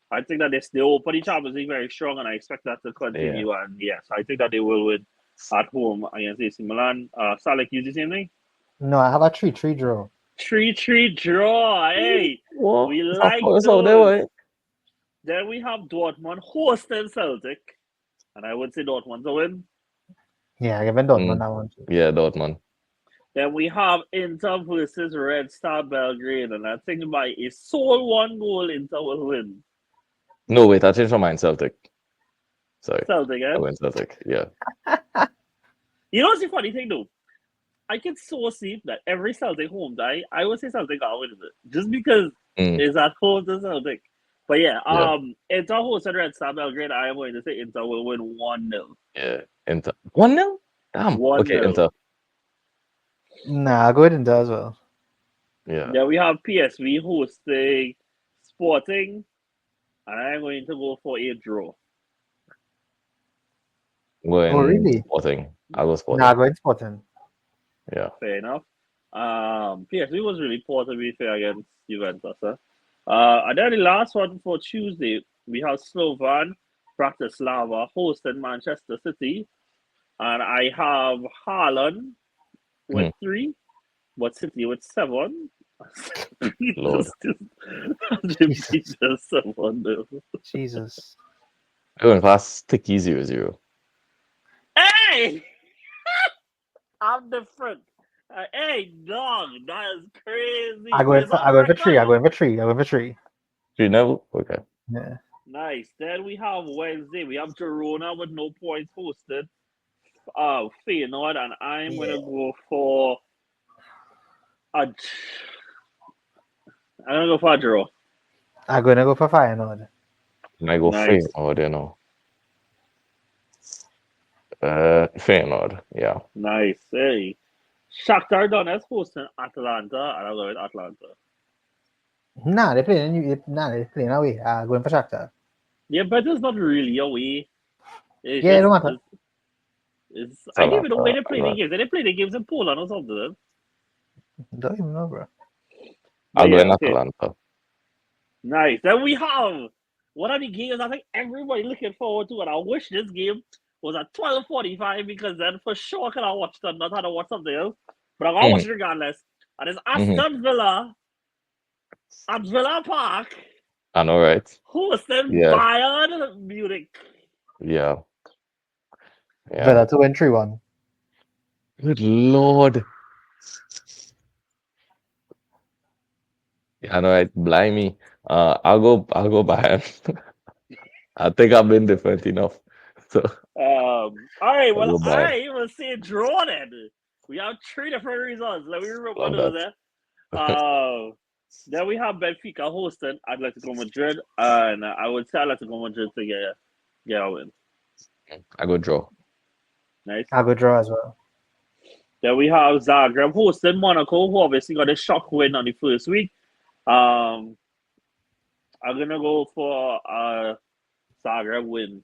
I think that they open the Champions League very strong, and I expect that to continue. And yes, I think that they will win at home against AC Milan. Salek, you the same thing? No, I have a 3-3 draw. 3-3 draw. Hey, What? we It's not like close out there, those. boy. Then we have Dortmund hosting Celtic, and I would say Dortmund to win. Yeah, given Dortmund that one too. Yeah, Dortmund. Then we have Inter versus Red Star Belgrade, and I think by a sole one goal, Inter will win. No, wait, I changed my mind. Celtic. Sorry. Celtic, I eh? went Celtic. Yeah. You know what's the funny thing though? I can so see that every Celtic home tie, I would say Celtic are winning it. Just because Mm, it's at home to Celtic. But yeah, yeah. Inter hosting Red Star Belgrade, I am going to say Inter will win 1-0. Yeah. Inter. 1-0? Damn. 1-0. Okay, Inter. Nah, I'll go with Inter as well. Yeah. Then we have PSV hosting Sporting, and I'm going to go for a draw. Going Oh, really? Sporting. I'll go Sporting. Nah, I'll go with Sporting. Yeah. Fair enough. PSV was really poor to be fair against Juventus. Huh? And then the last one for Tuesday, we have Slovan Bratislava hosting Manchester City. And I have Haaland with 3, but City with 7. Lord. Just 7. Jesus. We're going class sticky 0-0. Hey! I'm different. Hey, dog, that is crazy. I go in for 3. I go in for 3. I go in for 3. 3-0? Okay. Yeah. Nice. Then we have Wednesday. We have Girona with no points hosted. Feyenoord, and I'm gonna go for a. I'm gonna go for a draw. I'm gonna go for Feyenoord. And I go Nice. Feyenoord, you know. Feyenoord, yeah. Nice. Hey, Shakhtar Donetsk hosting Atlanta, and I'm going with Atlanta. Nah, they're playing away. I'm going for Shakhtar. Yeah, but it's not really away. It's Yeah, it just, don't matter. I don't even know where they play the Atlanta. games. They play the games in Poland or something. Don't even know, bro. I'll go in okay. Atlanta. Nice. Then we have one of the games I think everybody looking forward to, and I wish this game was at 12:45 because then for sure can I watch it and not have to watch something else. But I'm gonna watch it regardless. And it's Aston Villa at Villa Park. I know, right? Hosting Yeah. Bayern Munich. Yeah. Villa to win 3-1. Good Lord. Yeah, I know, right? Blimey. I'll go Bayern. I think I've been different enough. So All right, well, I'll go Bayern. I will say draw then. We have 3 different results. Let me remember Love those that. there. Then we have Benfica hosting Atletico Madrid, and I would say Atletico Madrid to get a win. I go draw. Nice. I'll go draw as well. Then we have Zagreb hosting Monaco, who obviously got a shock win on the first week. I'm gonna go for Zagreb win.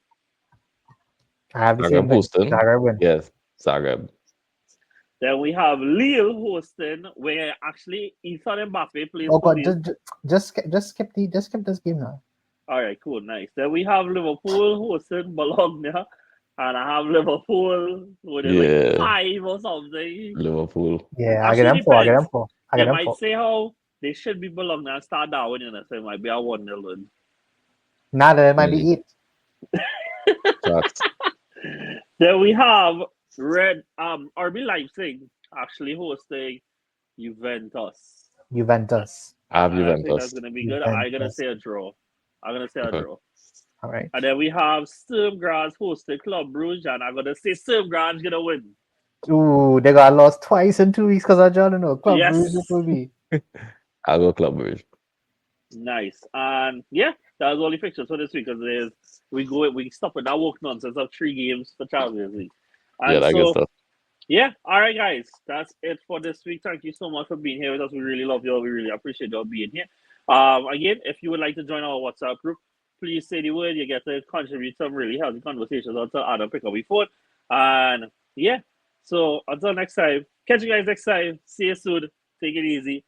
I have the Zagreb same thing. hosting. Zagreb win. Yes, Zagreb. Then we have Lille hosting, where actually Ethan Mbappe plays Oh for god, Lille. just skip this game now. All right, cool, nice. Then we have Liverpool hosting Bologna, and I have Liverpool winning like Yeah, 5 or something. Liverpool. Yeah, I get Actually, them four. I get them depends. four. I get You them might four. say how they should be belonging and start Darwin, you know, so it might be a 1-0 win. Nah, then it might Mm, be 8. facts. Then we have Red RB Leipzig actually hosting Juventus. Juventus. I have And I think that's Juventus. gonna be good. I'm gonna Juventus. say a draw. I'm gonna say a Okay. draw. All right. And then we have Sturm Graz hosting Club Brugge, and I'm gonna say Sturm Graz gonna win. Ooh, they got lost twice in 2 weeks because of Jordan. No, Club Brugge it Yes. will be. I'll go Club Brugge. Nice. And yeah, that was all the fixtures for this week because we stop with that woke nonsense of 3 games for Champions League. Yeah, And that good so stuff. yeah, all right guys. That's it for this week. Thank you so much for being here with us. We really love you all. We really appreciate you all being here. Again, if you would like to join our WhatsApp group, please say the word. You get to contribute some really healthy conversations until Adam pick up your phone. And yeah. So until next time, catch you guys next time. See you soon. Take it easy.